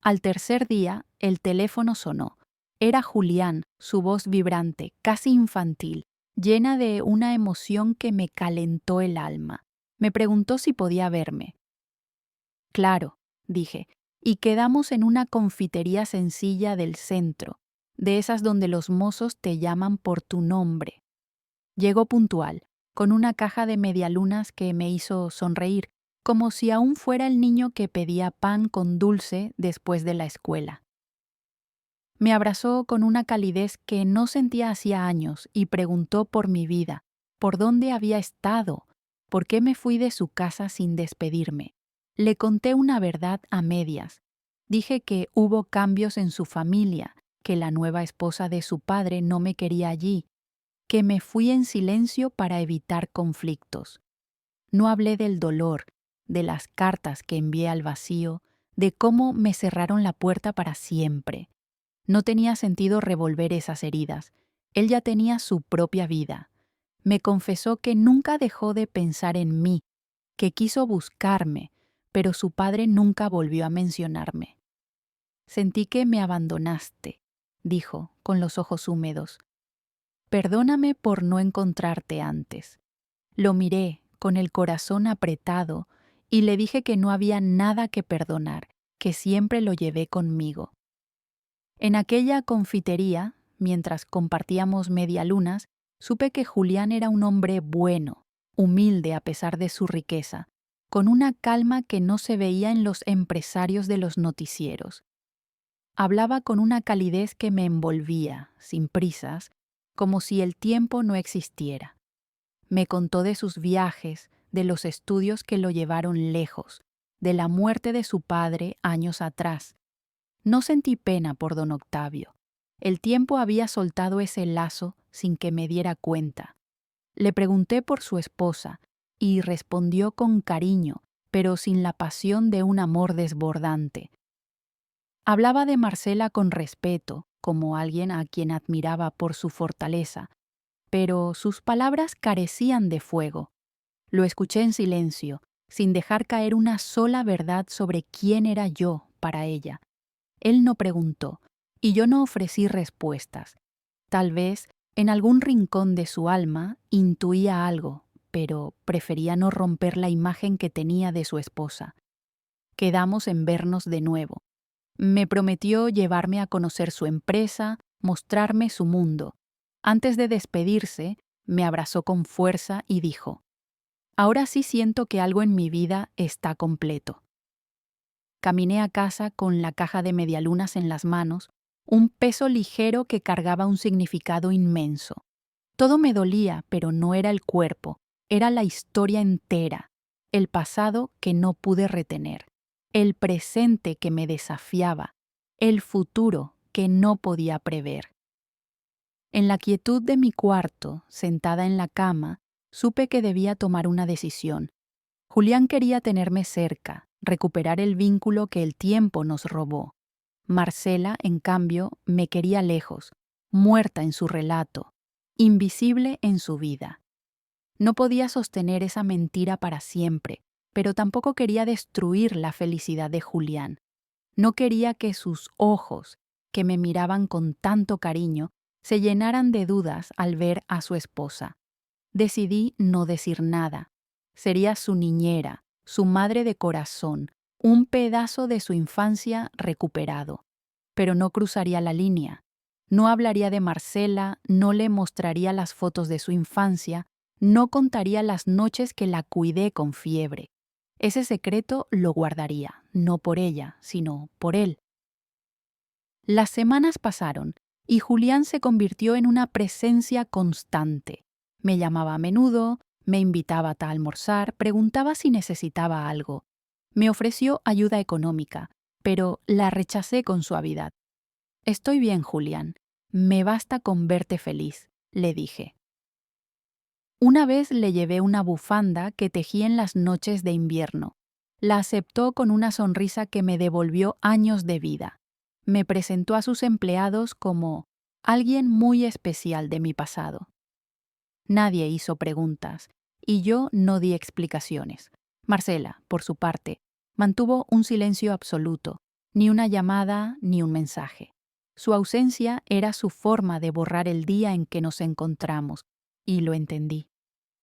Al tercer día, el teléfono sonó. Era Julián, su voz vibrante, casi infantil, llena de una emoción que me calentó el alma. Me preguntó si podía verme. Claro, dije, y quedamos en una confitería sencilla del centro, de esas donde los mozos te llaman por tu nombre. Llegó puntual, con una caja de medialunas que me hizo sonreír, como si aún fuera el niño que pedía pan con dulce después de la escuela. Me abrazó con una calidez que no sentía hacía años y preguntó por mi vida, por dónde había estado, por qué me fui de su casa sin despedirme. Le conté una verdad a medias. Dije que hubo cambios en su familia, que la nueva esposa de su padre no me quería allí, que me fui en silencio para evitar conflictos. No hablé del dolor, de las cartas que envié al vacío, de cómo me cerraron la puerta para siempre. No tenía sentido revolver esas heridas. Él ya tenía su propia vida. Me confesó que nunca dejó de pensar en mí, que quiso buscarme, pero su padre nunca volvió a mencionarme. Sentí que me abandonaste, dijo, con los ojos húmedos. Perdóname por no encontrarte antes. Lo miré, con el corazón apretado, y le dije que no había nada que perdonar, que siempre lo llevé conmigo. En aquella confitería, mientras compartíamos medialunas, supe que Julián era un hombre bueno, humilde a pesar de su riqueza, con una calma que no se veía en los empresarios de los noticieros. Hablaba con una calidez que me envolvía, sin prisas, como si el tiempo no existiera. Me contó de sus viajes, de los estudios que lo llevaron lejos, de la muerte de su padre años atrás. No sentí pena por don Octavio. El tiempo había soltado ese lazo sin que me diera cuenta. Le pregunté por su esposa y respondió con cariño, pero sin la pasión de un amor desbordante. Hablaba de Marcela con respeto, como alguien a quien admiraba por su fortaleza, pero sus palabras carecían de fuego. Lo escuché en silencio, sin dejar caer una sola verdad sobre quién era yo para ella. Él no preguntó, y yo no ofrecí respuestas. Tal vez, en algún rincón de su alma, intuía algo, pero prefería no romper la imagen que tenía de su esposa. Quedamos en vernos de nuevo. Me prometió llevarme a conocer su empresa, mostrarme su mundo. Antes de despedirse, me abrazó con fuerza y dijo: «Ahora sí siento que algo en mi vida está completo». Caminé a casa con la caja de medialunas en las manos, un peso ligero que cargaba un significado inmenso. Todo me dolía, pero no era el cuerpo, era la historia entera, el pasado que no pude retener, el presente que me desafiaba, el futuro que no podía prever. En la quietud de mi cuarto, sentada en la cama, supe que debía tomar una decisión. Julián quería tenerme cerca, recuperar el vínculo que el tiempo nos robó. Marcela, en cambio, me quería lejos, muerta en su relato, invisible en su vida. No podía sostener esa mentira para siempre, pero tampoco quería destruir la felicidad de Julián. No quería que sus ojos, que me miraban con tanto cariño, se llenaran de dudas al ver a su esposa. Decidí no decir nada. Sería su niñera, su madre de corazón, un pedazo de su infancia recuperado. Pero no cruzaría la línea. No hablaría de Marcela, no le mostraría las fotos de su infancia, no contaría las noches que la cuidé con fiebre. Ese secreto lo guardaría, no por ella, sino por él. Las semanas pasaron y Julián se convirtió en una presencia constante. Me llamaba a menudo, me invitaba a almorzar, preguntaba si necesitaba algo. Me ofreció ayuda económica, pero la rechacé con suavidad. «Estoy bien, Julián. Me basta con verte feliz», le dije. Una vez le llevé una bufanda que tejí en las noches de invierno. La aceptó con una sonrisa que me devolvió años de vida. Me presentó a sus empleados como alguien muy especial de mi pasado. Nadie hizo preguntas, y yo no di explicaciones. Marcela, por su parte, mantuvo un silencio absoluto, ni una llamada ni un mensaje. Su ausencia era su forma de borrar el día en que nos encontramos, y lo entendí.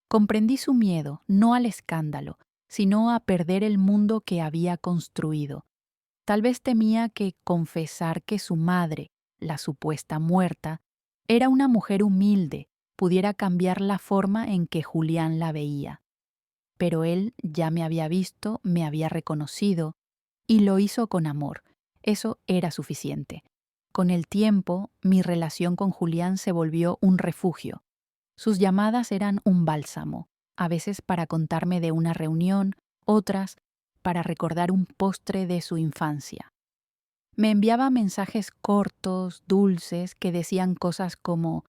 Comprendí su miedo, no al escándalo, sino a perder el mundo que había construido. Tal vez temía que confesar que su madre, la supuesta muerta, era una mujer humilde, pudiera cambiar la forma en que Julián la veía. Pero él ya me había visto, me había reconocido, y lo hizo con amor. Eso era suficiente. Con el tiempo, mi relación con Julián se volvió un refugio. Sus llamadas eran un bálsamo, a veces para contarme de una reunión, otras para recordar un postre de su infancia. Me enviaba mensajes cortos, dulces, que decían cosas como: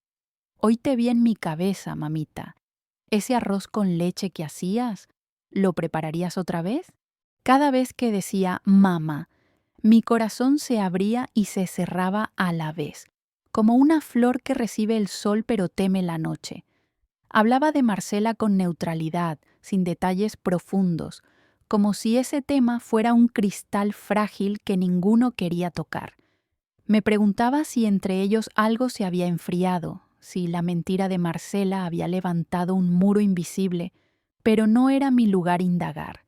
«Hoy te vi en mi cabeza, mamita. ¿Ese arroz con leche que hacías, lo prepararías otra vez?». Cada vez que decía «mamá», mi corazón se abría y se cerraba a la vez, como una flor que recibe el sol pero teme la noche. Hablaba de Marcela con neutralidad, sin detalles profundos, como si ese tema fuera un cristal frágil que ninguno quería tocar. Me preguntaba si entre ellos algo se había enfriado, si la mentira de Marcela había levantado un muro invisible, pero no era mi lugar indagar.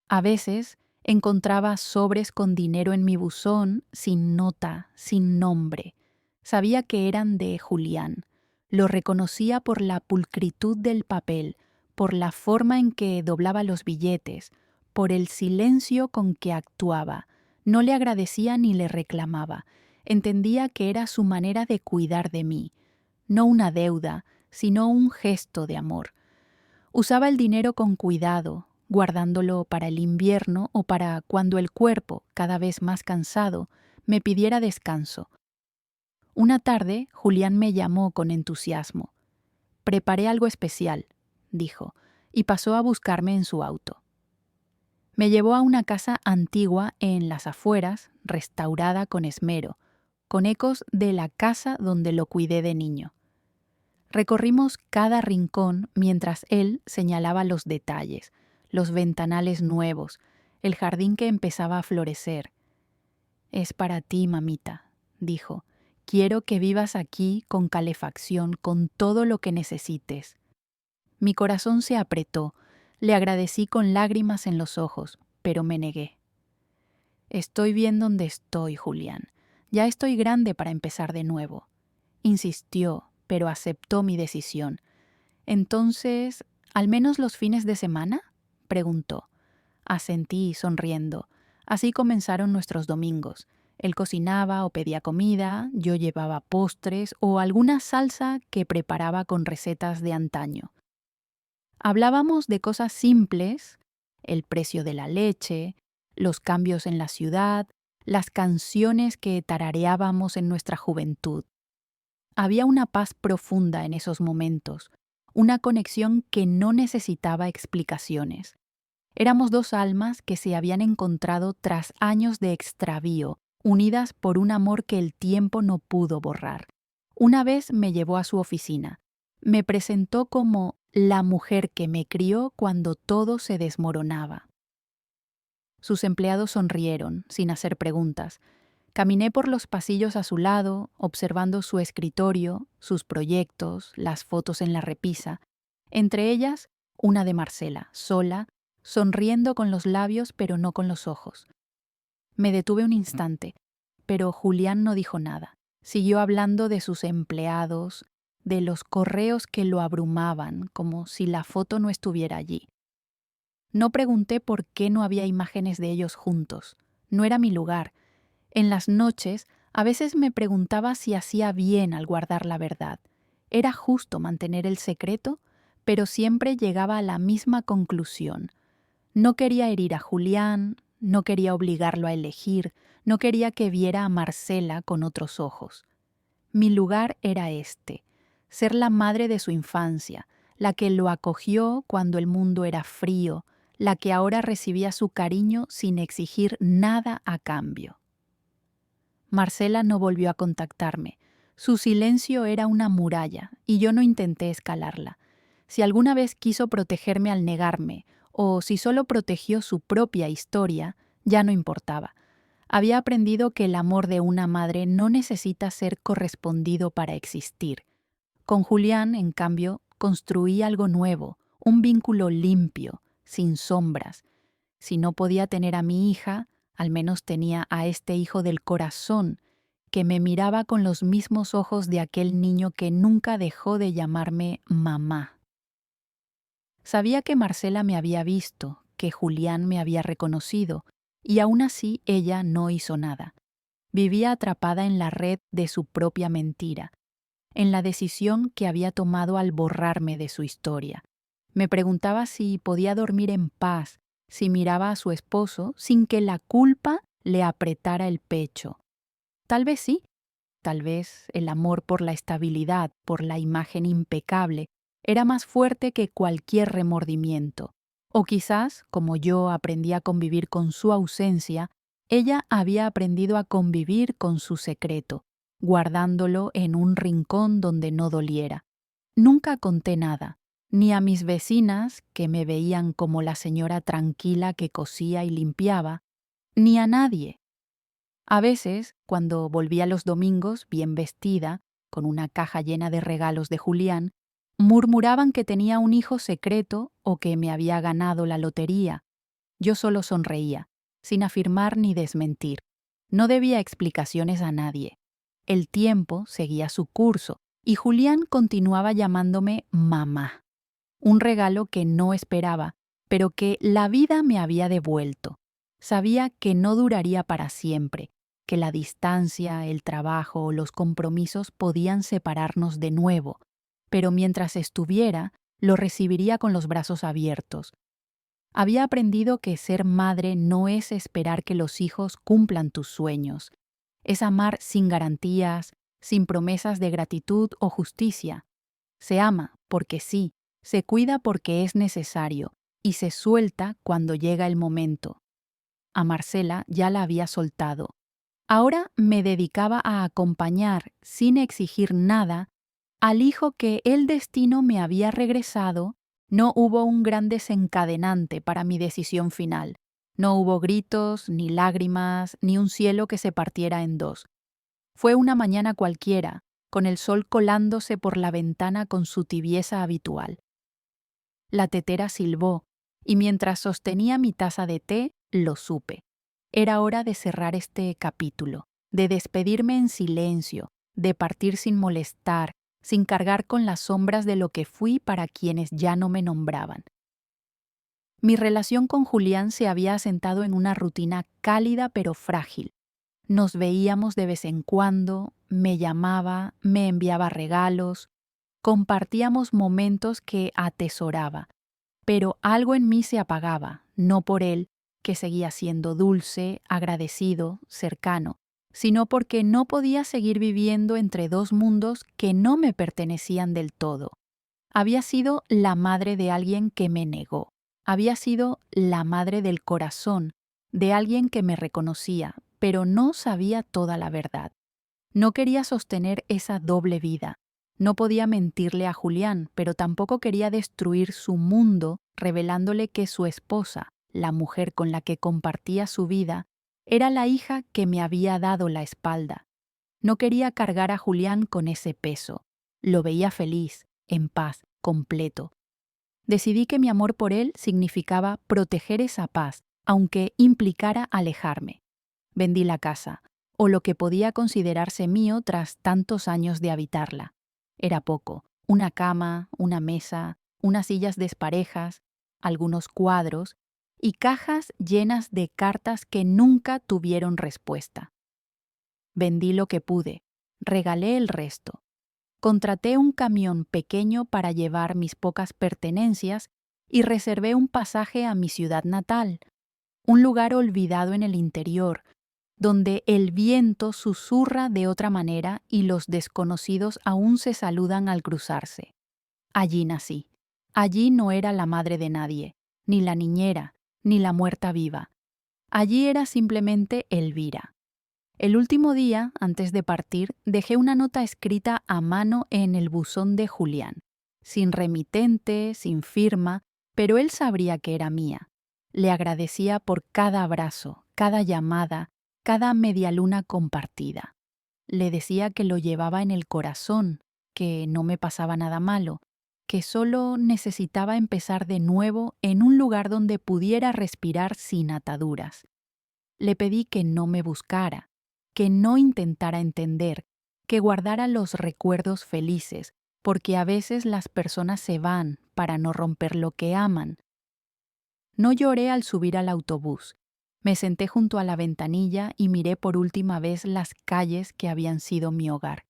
A veces encontraba sobres con dinero en mi buzón, sin nota, sin nombre. Sabía que eran de Julián. Lo reconocía por la pulcritud del papel, por la forma en que doblaba los billetes, por el silencio con que actuaba. No le agradecía ni le reclamaba. Entendía que era su manera de cuidar de mí. No una deuda, sino un gesto de amor. Usaba el dinero con cuidado, guardándolo para el invierno o para cuando el cuerpo, cada vez más cansado, me pidiera descanso. Una tarde, Julián me llamó con entusiasmo. «Preparé algo especial», dijo, y pasó a buscarme en su auto. Me llevó a una casa antigua en las afueras, restaurada con esmero, con ecos de la casa donde lo cuidé de niño. Recorrimos cada rincón mientras él señalaba los detalles, los ventanales nuevos, el jardín que empezaba a florecer. «Es para ti, mamita», dijo. «Quiero que vivas aquí con calefacción, con todo lo que necesites». Mi corazón se apretó. Le agradecí con lágrimas en los ojos, pero me negué. «Estoy bien donde estoy, Julián. Ya estoy grande para empezar de nuevo». Insistió, pero aceptó mi decisión. «Entonces, ¿al menos los fines de semana?», preguntó. Asentí, sonriendo. Así comenzaron nuestros domingos. Él cocinaba o pedía comida, yo llevaba postres o alguna salsa que preparaba con recetas de antaño. Hablábamos de cosas simples: el precio de la leche, los cambios en la ciudad, las canciones que tarareábamos en nuestra juventud. Había una paz profunda en esos momentos, una conexión que no necesitaba explicaciones. Éramos dos almas que se habían encontrado tras años de extravío, unidas por un amor que el tiempo no pudo borrar. Una vez me llevó a su oficina. Me presentó como la mujer que me crió cuando todo se desmoronaba. Sus empleados sonrieron, sin hacer preguntas. Caminé por los pasillos a su lado, observando su escritorio, sus proyectos, las fotos en la repisa. Entre ellas, una de Marcela, sola, sonriendo con los labios pero no con los ojos. Me detuve un instante, pero Julián no dijo nada. Siguió hablando de sus empleados, de los correos que lo abrumaban, como si la foto no estuviera allí. No pregunté por qué no había imágenes de ellos juntos. No era mi lugar. En las noches, a veces me preguntaba si hacía bien al guardar la verdad. ¿Era justo mantener el secreto? Pero siempre llegaba a la misma conclusión. No quería herir a Julián, no quería obligarlo a elegir, no quería que viera a Marcela con otros ojos. Mi lugar era este: ser la madre de su infancia, la que lo acogió cuando el mundo era frío, la que ahora recibía su cariño sin exigir nada a cambio. Marcela no volvió a contactarme. Su silencio era una muralla y yo no intenté escalarla. Si alguna vez quiso protegerme al negarme, o si solo protegió su propia historia, ya no importaba. Había aprendido que el amor de una madre no necesita ser correspondido para existir. Con Julián, en cambio, construí algo nuevo, un vínculo limpio, sin sombras. Si no podía tener a mi hija, al menos tenía a este hijo del corazón, que me miraba con los mismos ojos de aquel niño que nunca dejó de llamarme mamá. Sabía que Marcela me había visto, que Julián me había reconocido, y aún así ella no hizo nada. Vivía atrapada en la red de su propia mentira, en la decisión que había tomado al borrarme de su historia. Me preguntaba si podía dormir en paz, si miraba a su esposo sin que la culpa le apretara el pecho. Tal vez sí, tal vez el amor por la estabilidad, por la imagen impecable, era más fuerte que cualquier remordimiento. O quizás, como yo aprendí a convivir con su ausencia, ella había aprendido a convivir con su secreto, guardándolo en un rincón donde no doliera. Nunca conté nada, ni a mis vecinas, que me veían como la señora tranquila que cosía y limpiaba, ni a nadie. A veces, cuando volvía los domingos bien vestida, con una caja llena de regalos de Julián, murmuraban que tenía un hijo secreto o que me había ganado la lotería. Yo solo sonreía, sin afirmar ni desmentir. No debía explicaciones a nadie. El tiempo seguía su curso y Julián continuaba llamándome mamá. Un regalo que no esperaba, pero que la vida me había devuelto. Sabía que no duraría para siempre, que la distancia, el trabajo o los compromisos podían separarnos de nuevo, pero mientras estuviera, lo recibiría con los brazos abiertos. Había aprendido que ser madre no es esperar que los hijos cumplan tus sueños, es amar sin garantías, sin promesas de gratitud o justicia. Se ama porque sí, se cuida porque es necesario y se suelta cuando llega el momento. A Marcela ya la había soltado. Ahora me dedicaba a acompañar, sin exigir nada, al hijo que el destino me había regresado. No hubo un gran desencadenante para mi decisión final. No hubo gritos, ni lágrimas, ni un cielo que se partiera en dos. Fue una mañana cualquiera, con el sol colándose por la ventana con su tibieza habitual. La tetera silbó, y mientras sostenía mi taza de té, lo supe. Era hora de cerrar este capítulo, de despedirme en silencio, de partir sin molestar, sin cargar con las sombras de lo que fui para quienes ya no me nombraban. Mi relación con Julián se había asentado en una rutina cálida pero frágil. Nos veíamos de vez en cuando, me llamaba, me enviaba regalos, compartíamos momentos que atesoraba, pero algo en mí se apagaba, no por él, que seguía siendo dulce, agradecido, cercano, sino porque no podía seguir viviendo entre dos mundos que no me pertenecían del todo. Había sido la madre de alguien que me negó, había sido la madre del corazón, de alguien que me reconocía, pero no sabía toda la verdad. No quería sostener esa doble vida. No podía mentirle a Julián, pero tampoco quería destruir su mundo revelándole que su esposa, la mujer con la que compartía su vida, era la hija que me había dado la espalda. No quería cargar a Julián con ese peso. Lo veía feliz, en paz, completo. Decidí que mi amor por él significaba proteger esa paz, aunque implicara alejarme. Vendí la casa, o lo que podía considerarse mío tras tantos años de habitarla. Era poco: una cama, una mesa, unas sillas desparejas, algunos cuadros y cajas llenas de cartas que nunca tuvieron respuesta. Vendí lo que pude, regalé el resto. Contraté un camión pequeño para llevar mis pocas pertenencias y reservé un pasaje a mi ciudad natal, un lugar olvidado en el interior, donde el viento susurra de otra manera y los desconocidos aún se saludan al cruzarse. Allí nací. Allí no era la madre de nadie, ni la niñera, ni la muerta viva. Allí era simplemente Elvira. El último día, antes de partir, dejé una nota escrita a mano en el buzón de Julián, sin remitente, sin firma, pero él sabría que era mía. Le agradecía por cada abrazo, cada llamada, cada medialuna compartida. Le decía que lo llevaba en el corazón, que no me pasaba nada malo, que solo necesitaba empezar de nuevo en un lugar donde pudiera respirar sin ataduras. Le pedí que no me buscara, que no intentara entender, que guardara los recuerdos felices, porque a veces las personas se van para no romper lo que aman. No lloré al subir al autobús. Me senté junto a la ventanilla y miré por última vez las calles que habían sido mi hogar.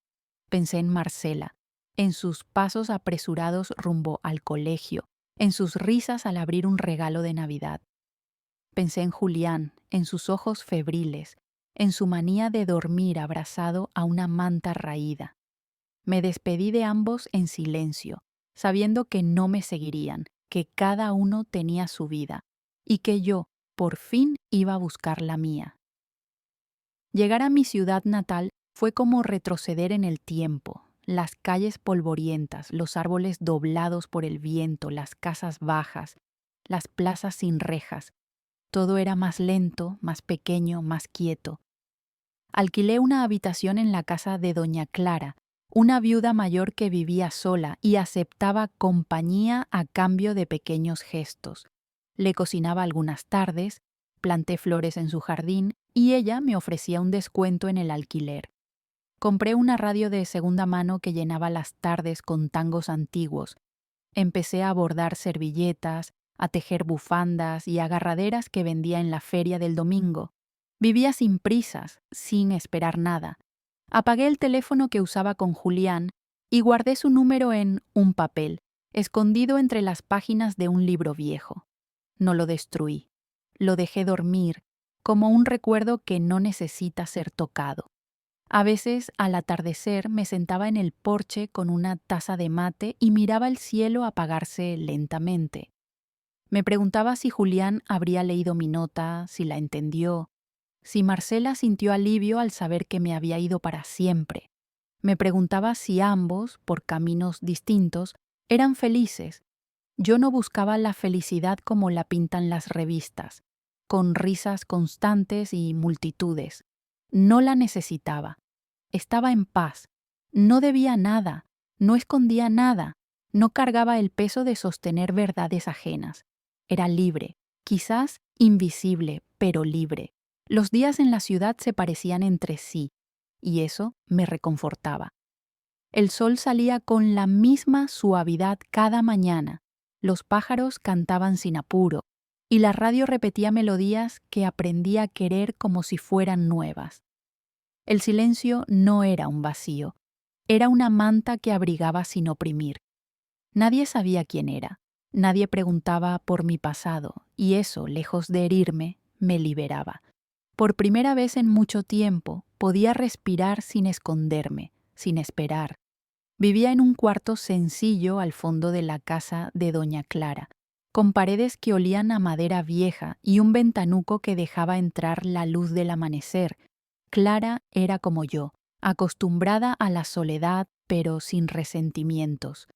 Pensé en Marcela, en sus pasos apresurados rumbo al colegio, en sus risas al abrir un regalo de Navidad. Pensé en Julián, en sus ojos febriles, en su manía de dormir abrazado a una manta raída. Me despedí de ambos en silencio, sabiendo que no me seguirían, que cada uno tenía su vida, y que yo, por fin, iba a buscar la mía. Llegar a mi ciudad natal fue como retroceder en el tiempo. Las calles polvorientas, los árboles doblados por el viento, las casas bajas, las plazas sin rejas. Todo era más lento, más pequeño, más quieto. Alquilé una habitación en la casa de doña Clara, una viuda mayor que vivía sola y aceptaba compañía a cambio de pequeños gestos. Le cocinaba algunas tardes, planté flores en su jardín y ella me ofrecía un descuento en el alquiler. Compré una radio de segunda mano que llenaba las tardes con tangos antiguos. Empecé a bordar servilletas, a tejer bufandas y agarraderas que vendía en la feria del domingo. Vivía sin prisas, sin esperar nada. Apagué el teléfono que usaba con Julián y guardé su número en un papel, escondido entre las páginas de un libro viejo. No lo destruí. Lo dejé dormir, como un recuerdo que no necesita ser tocado. A veces, al atardecer, me sentaba en el porche con una taza de mate y miraba el cielo apagarse lentamente. Me preguntaba si Julián habría leído mi nota, si la entendió, si Marcela sintió alivio al saber que me había ido para siempre. Me preguntaba si ambos, por caminos distintos, eran felices. Yo no buscaba la felicidad como la pintan las revistas, con risas constantes y multitudes. No la necesitaba. Estaba en paz. No debía nada, no escondía nada, no cargaba el peso de sostener verdades ajenas. Era libre, quizás invisible, pero libre. Los días en la ciudad se parecían entre sí, y eso me reconfortaba. El sol salía con la misma suavidad cada mañana, los pájaros cantaban sin apuro, y la radio repetía melodías que aprendí a querer como si fueran nuevas. El silencio no era un vacío, era una manta que abrigaba sin oprimir. Nadie sabía quién era, nadie preguntaba por mi pasado, y eso, lejos de herirme, me liberaba. Por primera vez en mucho tiempo podía respirar sin esconderme, sin esperar. Vivía en un cuarto sencillo al fondo de la casa de doña Clara, con paredes que olían a madera vieja y un ventanuco que dejaba entrar la luz del amanecer. Clara era como yo, acostumbrada a la soledad, pero sin resentimientos.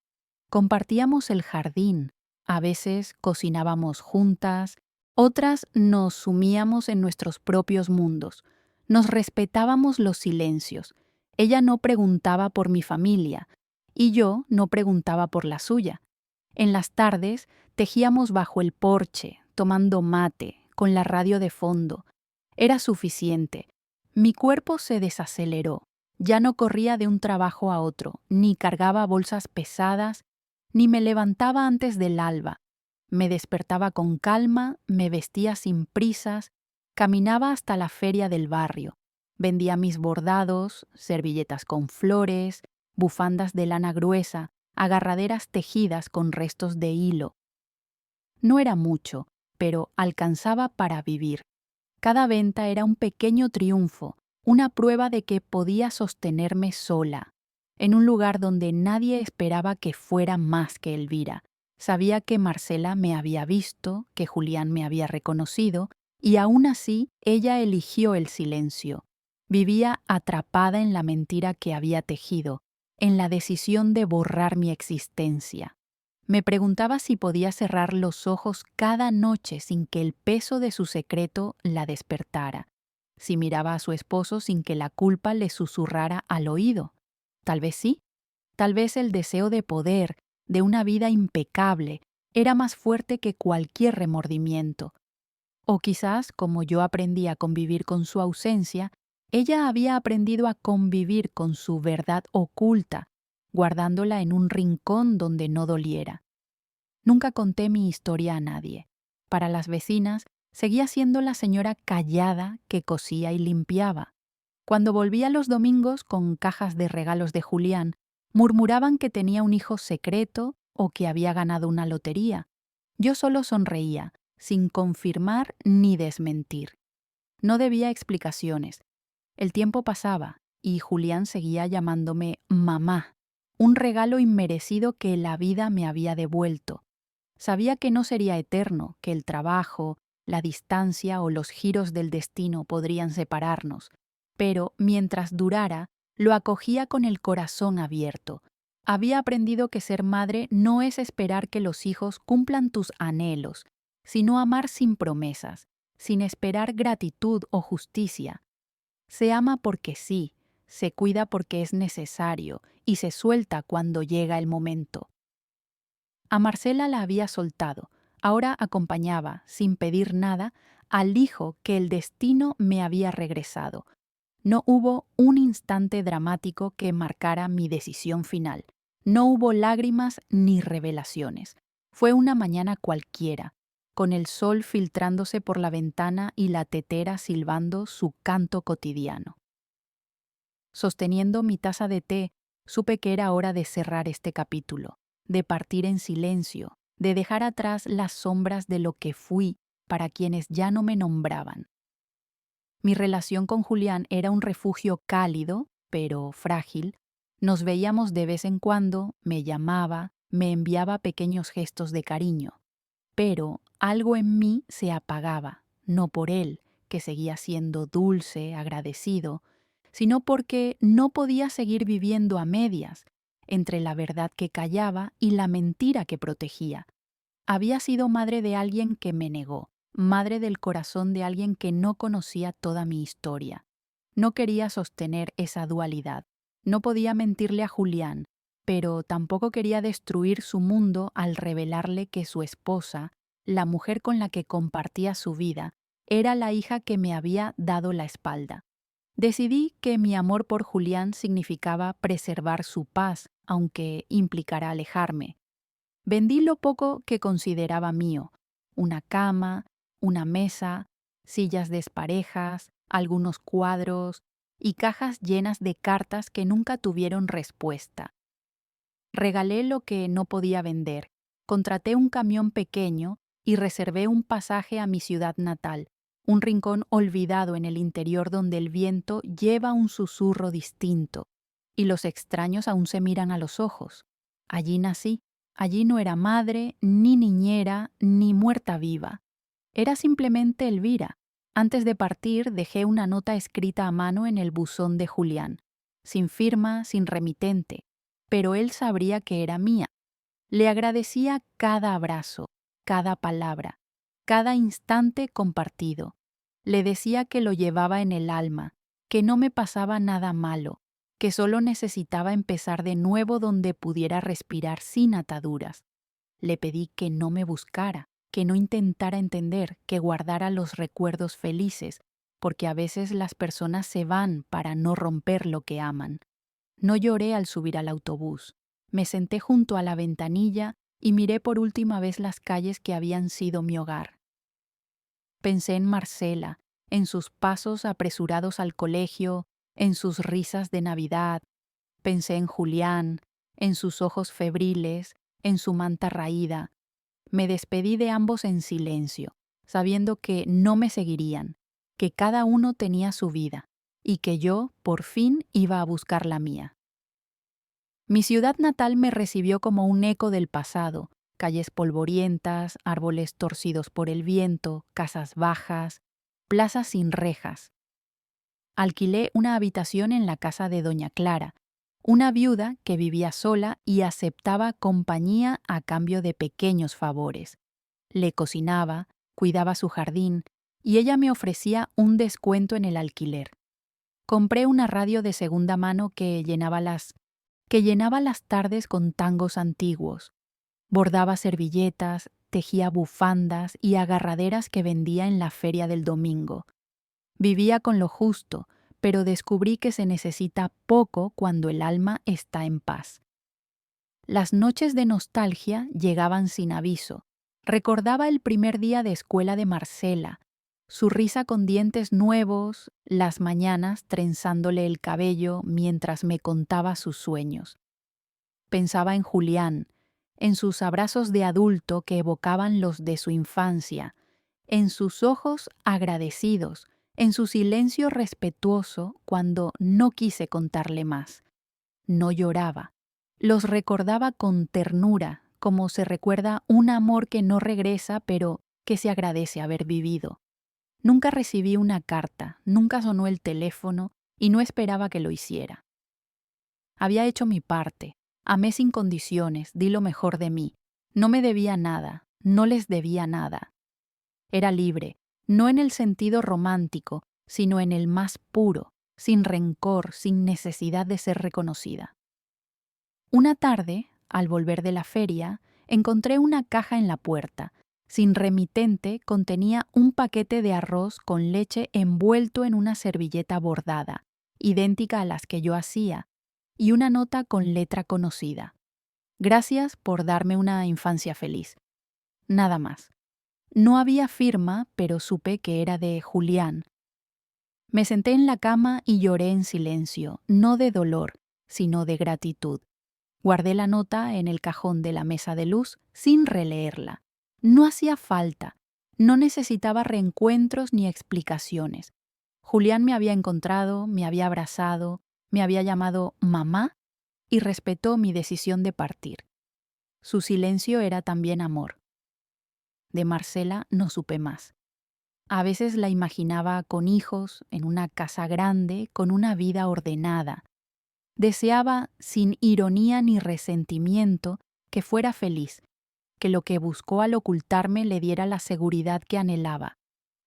Compartíamos el jardín, a veces cocinábamos juntas, otras nos sumíamos en nuestros propios mundos. Nos respetábamos los silencios. Ella no preguntaba por mi familia y yo no preguntaba por la suya. En las tardes tejíamos bajo el porche, tomando mate, con la radio de fondo. Era suficiente. Mi cuerpo se desaceleró. Ya no corría de un trabajo a otro, ni cargaba bolsas pesadas, ni me levantaba antes del alba. Me despertaba con calma, me vestía sin prisas, caminaba hasta la feria del barrio. Vendía mis bordados, servilletas con flores, bufandas de lana gruesa, agarraderas tejidas con restos de hilo. No era mucho, pero alcanzaba para vivir. Cada venta era un pequeño triunfo, una prueba de que podía sostenerme sola, en un lugar donde nadie esperaba que fuera más que Elvira. Sabía que Marcela me había visto, que Julián me había reconocido, y aún así ella eligió el silencio. Vivía atrapada en la mentira que había tejido, en la decisión de borrar mi existencia. Me preguntaba si podía cerrar los ojos cada noche sin que el peso de su secreto la despertara, si miraba a su esposo sin que la culpa le susurrara al oído. Tal vez sí, tal vez el deseo de poder, de una vida impecable, era más fuerte que cualquier remordimiento. O quizás, como yo aprendí a convivir con su ausencia, ella había aprendido a convivir con su verdad oculta, guardándola en un rincón donde no doliera. Nunca conté mi historia a nadie. Para las vecinas, Seguía siendo la señora callada que cosía y limpiaba. Cuando volvía los domingos con cajas de regalos de Julián, murmuraban que tenía un hijo secreto o que había ganado una lotería. Yo solo sonreía, sin confirmar ni desmentir. No debía explicaciones. El tiempo pasaba y Julián seguía llamándome mamá, un regalo inmerecido que la vida me había devuelto. Sabía que no sería eterno, que el trabajo, la distancia o los giros del destino podrían separarnos, pero mientras durara, lo acogía con el corazón abierto. Había aprendido que ser madre no es esperar que los hijos cumplan tus anhelos, sino amar sin promesas, sin esperar gratitud o justicia. Se ama porque sí, se cuida porque es necesario y se suelta cuando llega el momento. A Marcela la había soltado, ahora acompañaba, sin pedir nada, al hijo que el destino me había regresado. No hubo un instante dramático que marcara mi decisión final. No hubo lágrimas ni revelaciones. Fue una mañana cualquiera, con el sol filtrándose por la ventana y la tetera silbando su canto cotidiano. Sosteniendo mi taza de té, supe que era hora de cerrar este capítulo, de partir en silencio, de dejar atrás las sombras de lo que fui para quienes ya no me nombraban. Mi relación con Julián era un refugio cálido, pero frágil. Nos veíamos de vez en cuando, me llamaba, me enviaba pequeños gestos de cariño. Pero algo en mí se apagaba, no por él, que seguía siendo dulce, agradecido, sino porque no podía seguir viviendo a medias, entre la verdad que callaba y la mentira que protegía. Había sido madre de alguien que me negó, madre del corazón de alguien que no conocía toda mi historia. No quería sostener esa dualidad. No podía mentirle a Julián, pero tampoco quería destruir su mundo al revelarle que su esposa, la mujer con la que compartía su vida, era la hija que me había dado la espalda. Decidí que mi amor por Julián significaba preservar su paz, aunque implicara alejarme. Vendí lo poco que consideraba mío: una cama, una mesa, sillas desparejas, algunos cuadros y cajas llenas de cartas que nunca tuvieron respuesta. Regalé lo que no podía vender, contraté un camión pequeño y reservé un pasaje a mi ciudad natal, un rincón olvidado en el interior donde el viento lleva un susurro distinto y los extraños aún se miran a los ojos. Allí nací. Allí no era madre, ni niñera, ni muerta viva. Era simplemente Elvira. Antes de partir dejé una nota escrita a mano en el buzón de Julián, sin firma, sin remitente, pero él sabría que era mía. Le agradecía cada abrazo, cada palabra, cada instante compartido. Le decía que lo llevaba en el alma, que no me pasaba nada malo, que solo necesitaba empezar de nuevo donde pudiera respirar sin ataduras. Le pedí que no me buscara, que no intentara entender, que guardara los recuerdos felices, porque a veces las personas se van para no romper lo que aman. No lloré al subir al autobús. Me senté junto a la ventanilla y miré por última vez las calles que habían sido mi hogar. Pensé en Marcela, en sus pasos apresurados al colegio, en sus risas de Navidad. Pensé en Julián, en sus ojos febriles, en su manta raída. Me despedí de ambos en silencio, sabiendo que no me seguirían, que cada uno tenía su vida y que yo, por fin, iba a buscar la mía. Mi ciudad natal me recibió como un eco del pasado: calles polvorientas, árboles torcidos por el viento, casas bajas, plazas sin rejas. Alquilé una habitación en la casa de doña Clara, una viuda que vivía sola y aceptaba compañía a cambio de pequeños favores. Le cocinaba, cuidaba su jardín y ella me ofrecía un descuento en el alquiler. Compré una radio de segunda mano que llenaba las tardes con tangos antiguos. Bordaba servilletas, tejía bufandas y agarraderas que vendía en la feria del domingo. Vivía con lo justo, pero descubrí que se necesita poco cuando el alma está en paz. Las noches de nostalgia llegaban sin aviso. Recordaba el primer día de escuela de Marcela, Su risa con dientes nuevos, las mañanas trenzándole el cabello mientras me contaba sus sueños. Pensaba en Julián, en sus abrazos de adulto que evocaban los de su infancia, en sus ojos agradecidos, en su silencio respetuoso cuando no quise contarle más. No lloraba. Los recordaba con ternura, como se recuerda un amor que no regresa pero que se agradece haber vivido. Nunca recibí una carta, nunca sonó el teléfono y no esperaba que lo hiciera. Había hecho mi parte, amé sin condiciones, di lo mejor de mí. No me debía nada, no les debía nada. Era libre, no en el sentido romántico, sino en el más puro, sin rencor, sin necesidad de ser reconocida. Una tarde, al volver de la feria, encontré una caja en la puerta. Sin remitente, contenía un paquete de arroz con leche envuelto en una servilleta bordada, idéntica a las que yo hacía, y una nota con letra conocida. Gracias por darme una infancia feliz. Nada más. No había firma, pero supe que era de Julián. Me senté en la cama y lloré en silencio, no de dolor, sino de gratitud. Guardé la nota en el cajón de la mesa de luz sin releerla. No hacía falta, no necesitaba reencuentros ni explicaciones. Julián me había encontrado, me había abrazado, me había llamado mamá y respetó mi decisión de partir. Su silencio era también amor. De Marcela no supe más. A veces la imaginaba con hijos, en una casa grande, con una vida ordenada. Deseaba, sin ironía ni resentimiento, que fuera feliz, que lo que buscó al ocultarme le diera la seguridad que anhelaba.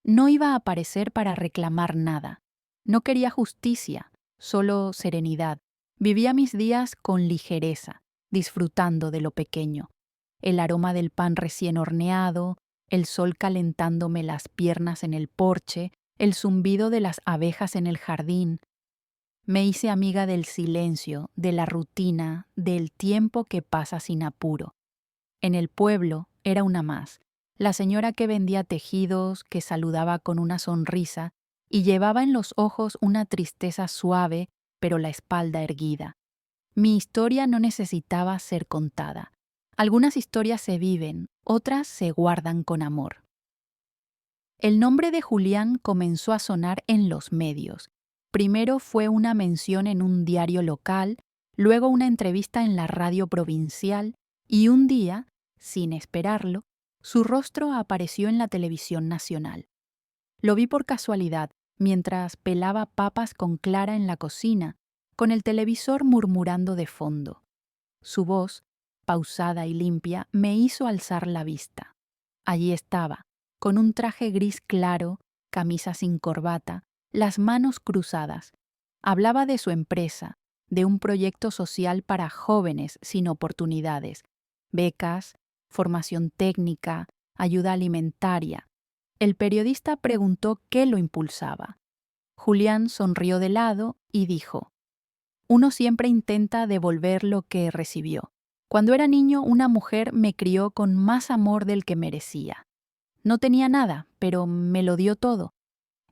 No iba a aparecer para reclamar nada. No quería justicia, solo serenidad. Vivía mis días con ligereza, disfrutando de lo pequeño. El aroma del pan recién horneado, el sol calentándome las piernas en el porche, el zumbido de las abejas en el jardín. Me hice amiga del silencio, de la rutina, del tiempo que pasa sin apuro. En el pueblo era una más, la señora que vendía tejidos, que saludaba con una sonrisa y llevaba en los ojos una tristeza suave, pero la espalda erguida. Mi historia no necesitaba ser contada. Algunas historias se viven, otras se guardan con amor. El nombre de Julián comenzó a sonar en los medios. Primero fue una mención en un diario local, luego una entrevista en la radio provincial y un día, sin esperarlo, su rostro apareció en la televisión nacional. Lo vi por casualidad mientras pelaba papas con Clara en la cocina, con el televisor murmurando de fondo. Su voz, pausada y limpia, me hizo alzar la vista. Allí estaba, con un traje gris claro, camisa sin corbata, las manos cruzadas. Hablaba de su empresa, de un proyecto social para jóvenes sin oportunidades, becas, formación técnica, ayuda alimentaria. El periodista preguntó qué lo impulsaba. Julián sonrió de lado y dijo: «Uno siempre intenta devolver lo que recibió. Cuando era niño, una mujer me crió con más amor del que merecía. No tenía nada, pero me lo dio todo.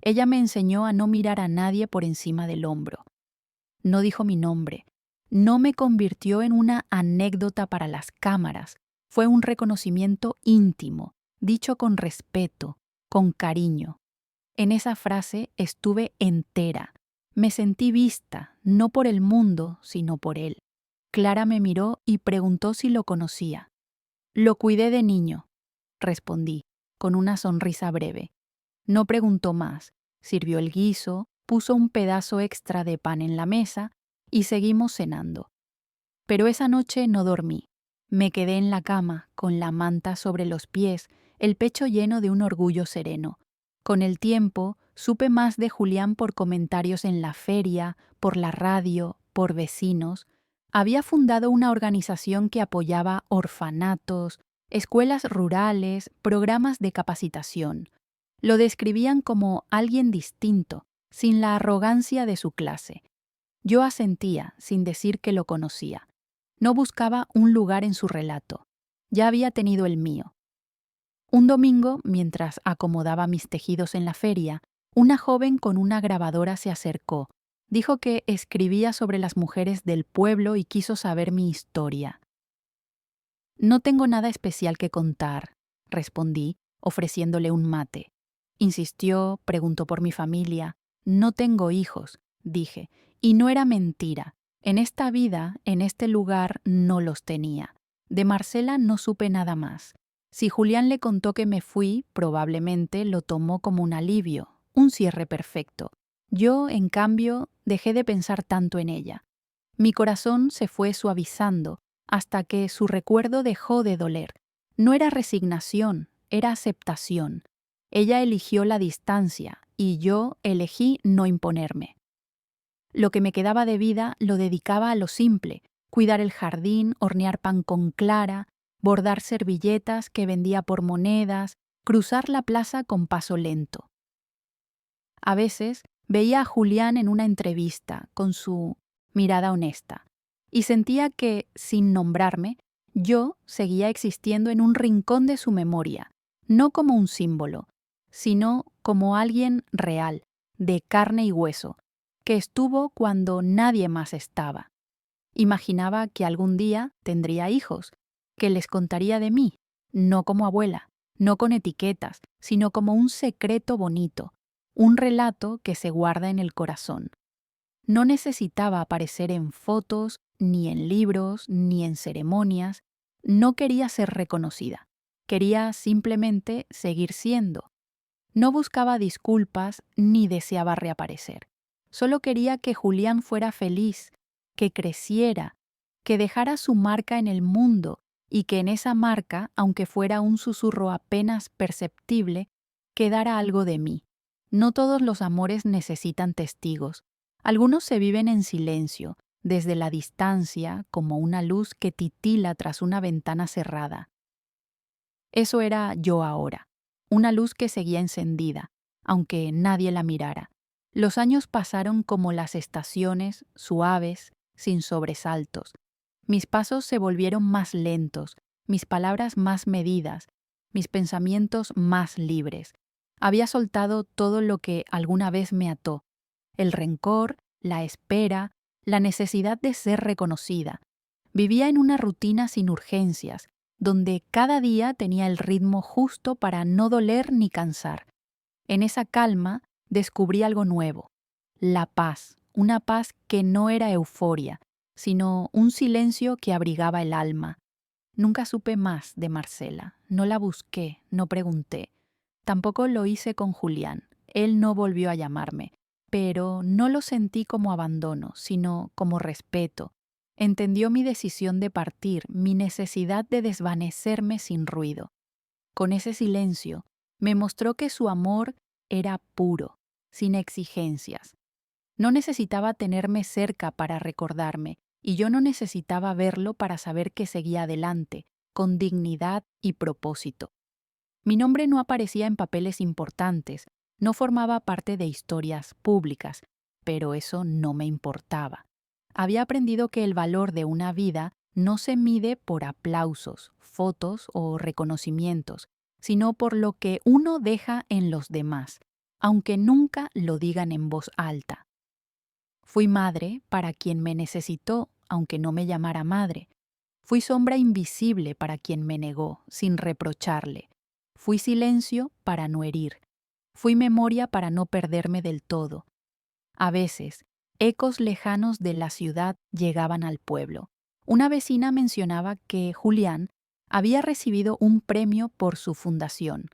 Ella me enseñó a no mirar a nadie por encima del hombro. No dijo mi nombre. No me convirtió en una anécdota para las cámaras. Fue un reconocimiento íntimo, dicho con respeto, con cariño. En esa frase estuve entera. Me sentí vista, no por el mundo, sino por él. Clara me miró y preguntó si lo conocía. Lo cuidé de niño, respondí, con una sonrisa breve. No preguntó más. Sirvió el guiso, puso un pedazo extra de pan en la mesa y seguimos cenando. Pero esa noche no dormí. Me quedé en la cama, con la manta sobre los pies, el pecho lleno de un orgullo sereno. Con el tiempo, supe más de Julián por comentarios en la feria, por la radio, por vecinos. Había fundado una organización que apoyaba orfanatos, escuelas rurales, programas de capacitación. Lo describían como alguien distinto, sin la arrogancia de su clase. Yo asentía, sin decir que lo conocía. No buscaba un lugar en su relato. Ya había tenido el mío. Un domingo, mientras acomodaba mis tejidos en la feria, una joven con una grabadora se acercó. Dijo que escribía sobre las mujeres del pueblo y quiso saber mi historia. No tengo nada especial que contar, respondí, ofreciéndole un mate. Insistió, preguntó por mi familia. No tengo hijos, dije, y no era mentira. En esta vida, en este lugar, no los tenía. De Marcela no supe nada más. Si Julián le contó que me fui, probablemente lo tomó como un alivio, un cierre perfecto. Yo, en cambio, dejé de pensar tanto en ella. Mi corazón se fue suavizando hasta que su recuerdo dejó de doler. No era resignación, era aceptación. Ella eligió la distancia y yo elegí no imponerme. Lo que me quedaba de vida lo dedicaba a lo simple: cuidar el jardín, hornear pan con clara, bordar servilletas que vendía por monedas, cruzar la plaza con paso lento. A veces veía a Julián en una entrevista con su mirada honesta y sentía que, sin nombrarme, yo seguía existiendo en un rincón de su memoria, no como un símbolo, sino como alguien real, de carne y hueso, que estuvo cuando nadie más estaba. Imaginaba que algún día tendría hijos, que les contaría de mí, no como abuela, no con etiquetas, sino como un secreto bonito, un relato que se guarda en el corazón. No necesitaba aparecer en fotos, ni en libros, ni en ceremonias. No quería ser reconocida. Quería simplemente seguir siendo. No buscaba disculpas ni deseaba reaparecer. Solo quería que Julián fuera feliz, que creciera, que dejara su marca en el mundo y que en esa marca, aunque fuera un susurro apenas perceptible, quedara algo de mí. No todos los amores necesitan testigos. Algunos se viven en silencio, desde la distancia, como una luz que titila tras una ventana cerrada. Eso era yo ahora, una luz que seguía encendida, aunque nadie la mirara. Los años pasaron como las estaciones, suaves, sin sobresaltos. Mis pasos se volvieron más lentos, mis palabras más medidas, mis pensamientos más libres. Había soltado todo lo que alguna vez me ató: el rencor, la espera, la necesidad de ser reconocida. Vivía en una rutina sin urgencias, donde cada día tenía el ritmo justo para no doler ni cansar. En esa calma descubrí algo nuevo: la paz, una paz que no era euforia, sino un silencio que abrigaba el alma. Nunca supe más de Marcela, no la busqué, no pregunté. Tampoco lo hice con Julián, él no volvió a llamarme, pero no lo sentí como abandono, sino como respeto. Entendió mi decisión de partir, mi necesidad de desvanecerme sin ruido. Con ese silencio, me mostró que su amor era puro, sin exigencias. No necesitaba tenerme cerca para recordarme, y yo no necesitaba verlo para saber que seguía adelante, con dignidad y propósito. Mi nombre no aparecía en papeles importantes, no formaba parte de historias públicas, pero eso no me importaba. Había aprendido que el valor de una vida no se mide por aplausos, fotos o reconocimientos, sino por lo que uno deja en los demás, aunque nunca lo digan en voz alta. Fui madre para quien me necesitó, aunque no me llamara madre. Fui sombra invisible para quien me negó, sin reprocharle. Fui silencio para no herir. Fui memoria para no perderme del todo. A veces, ecos lejanos de la ciudad llegaban al pueblo. Una vecina mencionaba que Julián había recibido un premio por su fundación.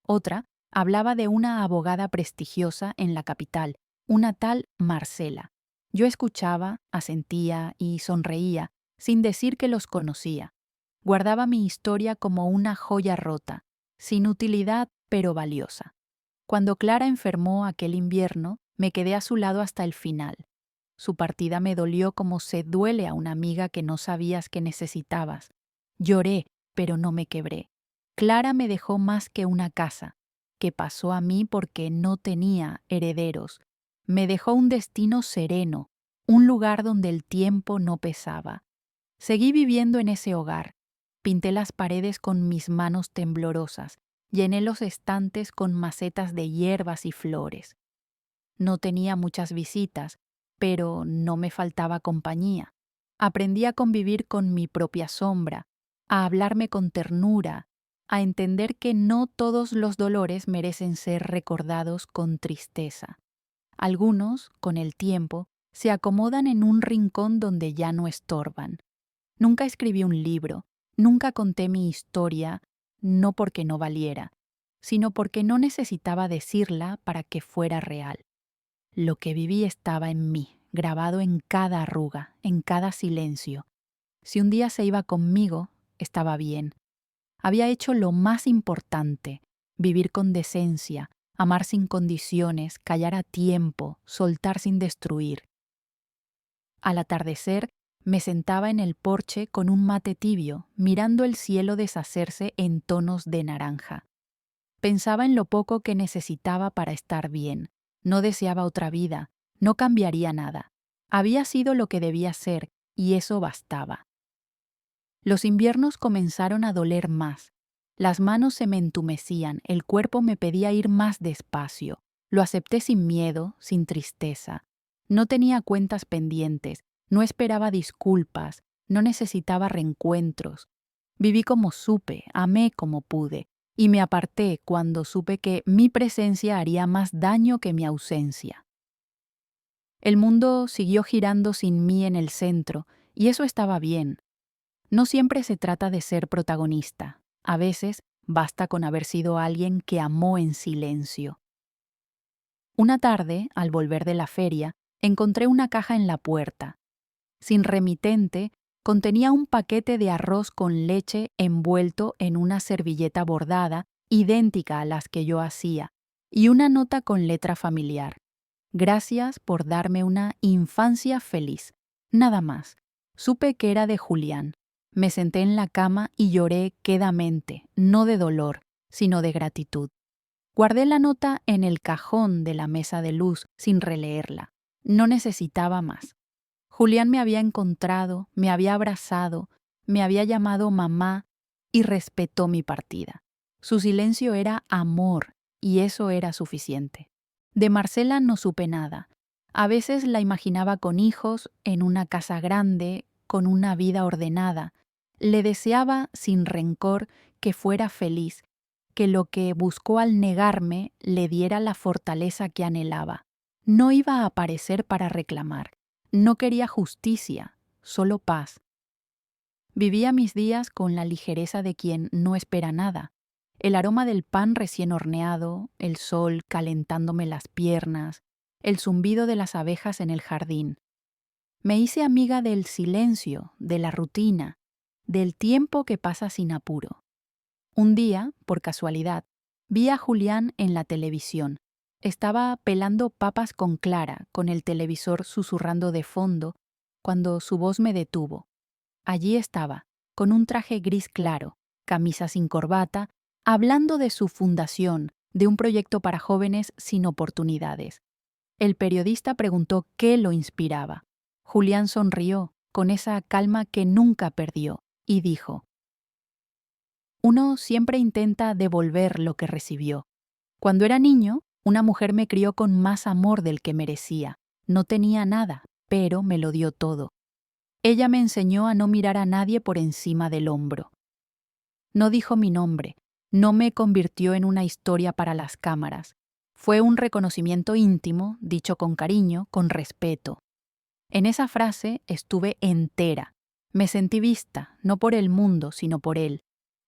Otra hablaba de una abogada prestigiosa en la capital, una tal Marcela. Yo escuchaba, asentía y sonreía, sin decir que los conocía. Guardaba mi historia como una joya rota, sin utilidad pero valiosa. Cuando Clara enfermó aquel invierno, me quedé a su lado hasta el final. Su partida me dolió como se duele a una amiga que no sabías que necesitabas. Lloré, pero no me quebré. Clara me dejó más que una casa, que pasó a mí porque no tenía herederos. Me dejó un destino sereno, un lugar donde el tiempo no pesaba. Seguí viviendo en ese hogar. Pinté las paredes con mis manos temblorosas. Llené los estantes con macetas de hierbas y flores. No tenía muchas visitas, pero no me faltaba compañía. Aprendí a convivir con mi propia sombra, a hablarme con ternura, a entender que no todos los dolores merecen ser recordados con tristeza. Algunos, con el tiempo, se acomodan en un rincón donde ya no estorban. Nunca escribí un libro, nunca conté mi historia, no porque no valiera, sino porque no necesitaba decirla para que fuera real. Lo que viví estaba en mí, grabado en cada arruga, en cada silencio. Si un día se iba conmigo, estaba bien. Había hecho lo más importante, vivir con decencia, amar sin condiciones, callar a tiempo, soltar sin destruir. Al atardecer, me sentaba en el porche con un mate tibio, mirando el cielo deshacerse en tonos de naranja. Pensaba en lo poco que necesitaba para estar bien. No deseaba otra vida, no cambiaría nada. Había sido lo que debía ser, y eso bastaba. Los inviernos comenzaron a doler más. Las manos se me entumecían, el cuerpo me pedía ir más despacio. Lo acepté sin miedo, sin tristeza. No tenía cuentas pendientes, no esperaba disculpas, no necesitaba reencuentros. Viví como supe, amé como pude, y me aparté cuando supe que mi presencia haría más daño que mi ausencia. El mundo siguió girando sin mí en el centro, y eso estaba bien. No siempre se trata de ser protagonista. A veces basta con haber sido alguien que amó en silencio. Una tarde, al volver de la feria, encontré una caja en la puerta. Sin remitente, contenía un paquete de arroz con leche envuelto en una servilleta bordada, idéntica a las que yo hacía, y una nota con letra familiar. Gracias por darme una infancia feliz. Nada más. Supe que era de Julián. Me senté en la cama y lloré quedamente, no de dolor, sino de gratitud. Guardé la nota en el cajón de la mesa de luz sin releerla. No necesitaba más. Julián me había encontrado, me había abrazado, me había llamado mamá y respetó mi partida. Su silencio era amor y eso era suficiente. De Marcela no supe nada. A veces la imaginaba con hijos, en una casa grande, con una vida ordenada. Le deseaba, sin rencor, que fuera feliz, que lo que buscó al negarme le diera la fortaleza que anhelaba. No iba a aparecer para reclamar. No quería justicia, solo paz. Vivía mis días con la ligereza de quien no espera nada. El aroma del pan recién horneado, el sol calentándome las piernas, el zumbido de las abejas en el jardín. Me hice amiga del silencio, de la rutina, del tiempo que pasa sin apuro. Un día, por casualidad, vi a Julián en la televisión. Estaba pelando papas con Clara, con el televisor susurrando de fondo, cuando su voz me detuvo. Allí estaba, con un traje gris claro, camisa sin corbata, hablando de su fundación, de un proyecto para jóvenes sin oportunidades. El periodista preguntó qué lo inspiraba. Julián sonrió, con esa calma que nunca perdió, y dijo: uno siempre intenta devolver lo que recibió. Cuando era niño, una mujer me crió con más amor del que merecía. No tenía nada, pero me lo dio todo. Ella me enseñó a no mirar a nadie por encima del hombro. No dijo mi nombre, no me convirtió en una historia para las cámaras. Fue un reconocimiento íntimo, dicho con cariño, con respeto. En esa frase estuve entera. Me sentí vista, no por el mundo, sino por él.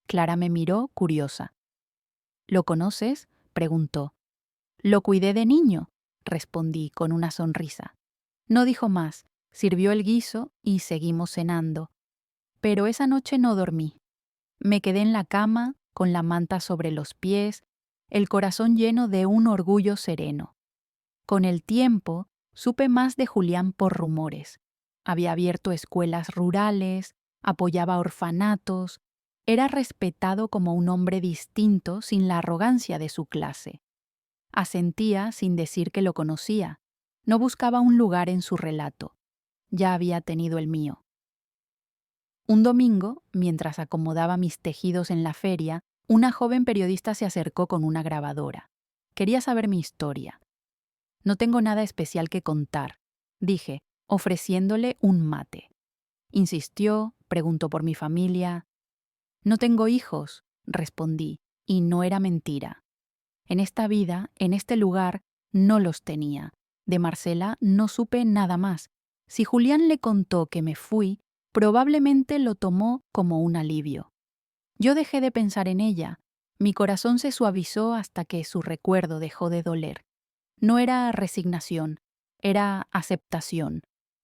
Clara me miró, curiosa. ¿Lo conoces?, preguntó. Lo cuidé de niño, respondí con una sonrisa. No dijo más, sirvió el guiso y seguimos cenando. Pero esa noche no dormí. Me quedé en la cama, con la manta sobre los pies, el corazón lleno de un orgullo sereno. Con el tiempo, supe más de Julián por rumores. Había abierto escuelas rurales, apoyaba orfanatos, era respetado como un hombre distinto sin la arrogancia de su clase. Asentía sin decir que lo conocía. No buscaba un lugar en su relato. Ya había tenido el mío. Un domingo, mientras acomodaba mis tejidos en la feria, Una joven periodista se acercó con una grabadora. Quería saber mi historia. No tengo nada especial que contar, dije, ofreciéndole un mate. Insistió, preguntó por mi familia. No tengo hijos, respondí, y no era mentira. En esta vida, en este lugar, no los tenía. De Marcela no supe nada más. Si Julián le contó que me fui, probablemente lo tomó como un alivio. Yo dejé de pensar en ella. Mi corazón se suavizó hasta que su recuerdo dejó de doler. No era resignación, era aceptación.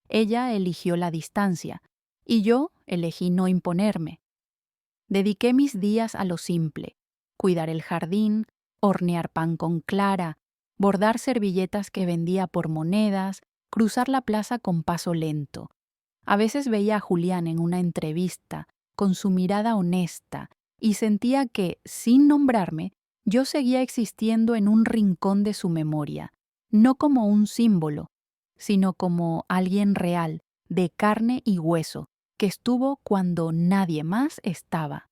Ella eligió la distancia, y yo elegí no imponerme. Dediqué mis días a lo simple: cuidar el jardín, hornear pan con clara, bordar servilletas que vendía por monedas, cruzar la plaza con paso lento. A veces veía a Julián en una entrevista, con su mirada honesta, y sentía que, sin nombrarme, yo seguía existiendo en un rincón de su memoria, no como un símbolo, sino como alguien real, de carne y hueso, que estuvo cuando nadie más estaba.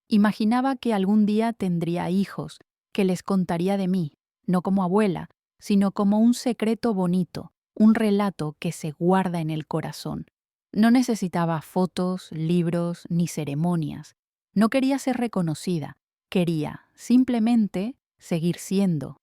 Imaginaba que algún día tendría hijos, que les contaría de mí, no como abuela, sino como un secreto bonito, un relato que se guarda en el corazón. No necesitaba fotos, libros ni ceremonias. No quería ser reconocida. Quería, simplemente, seguir siendo.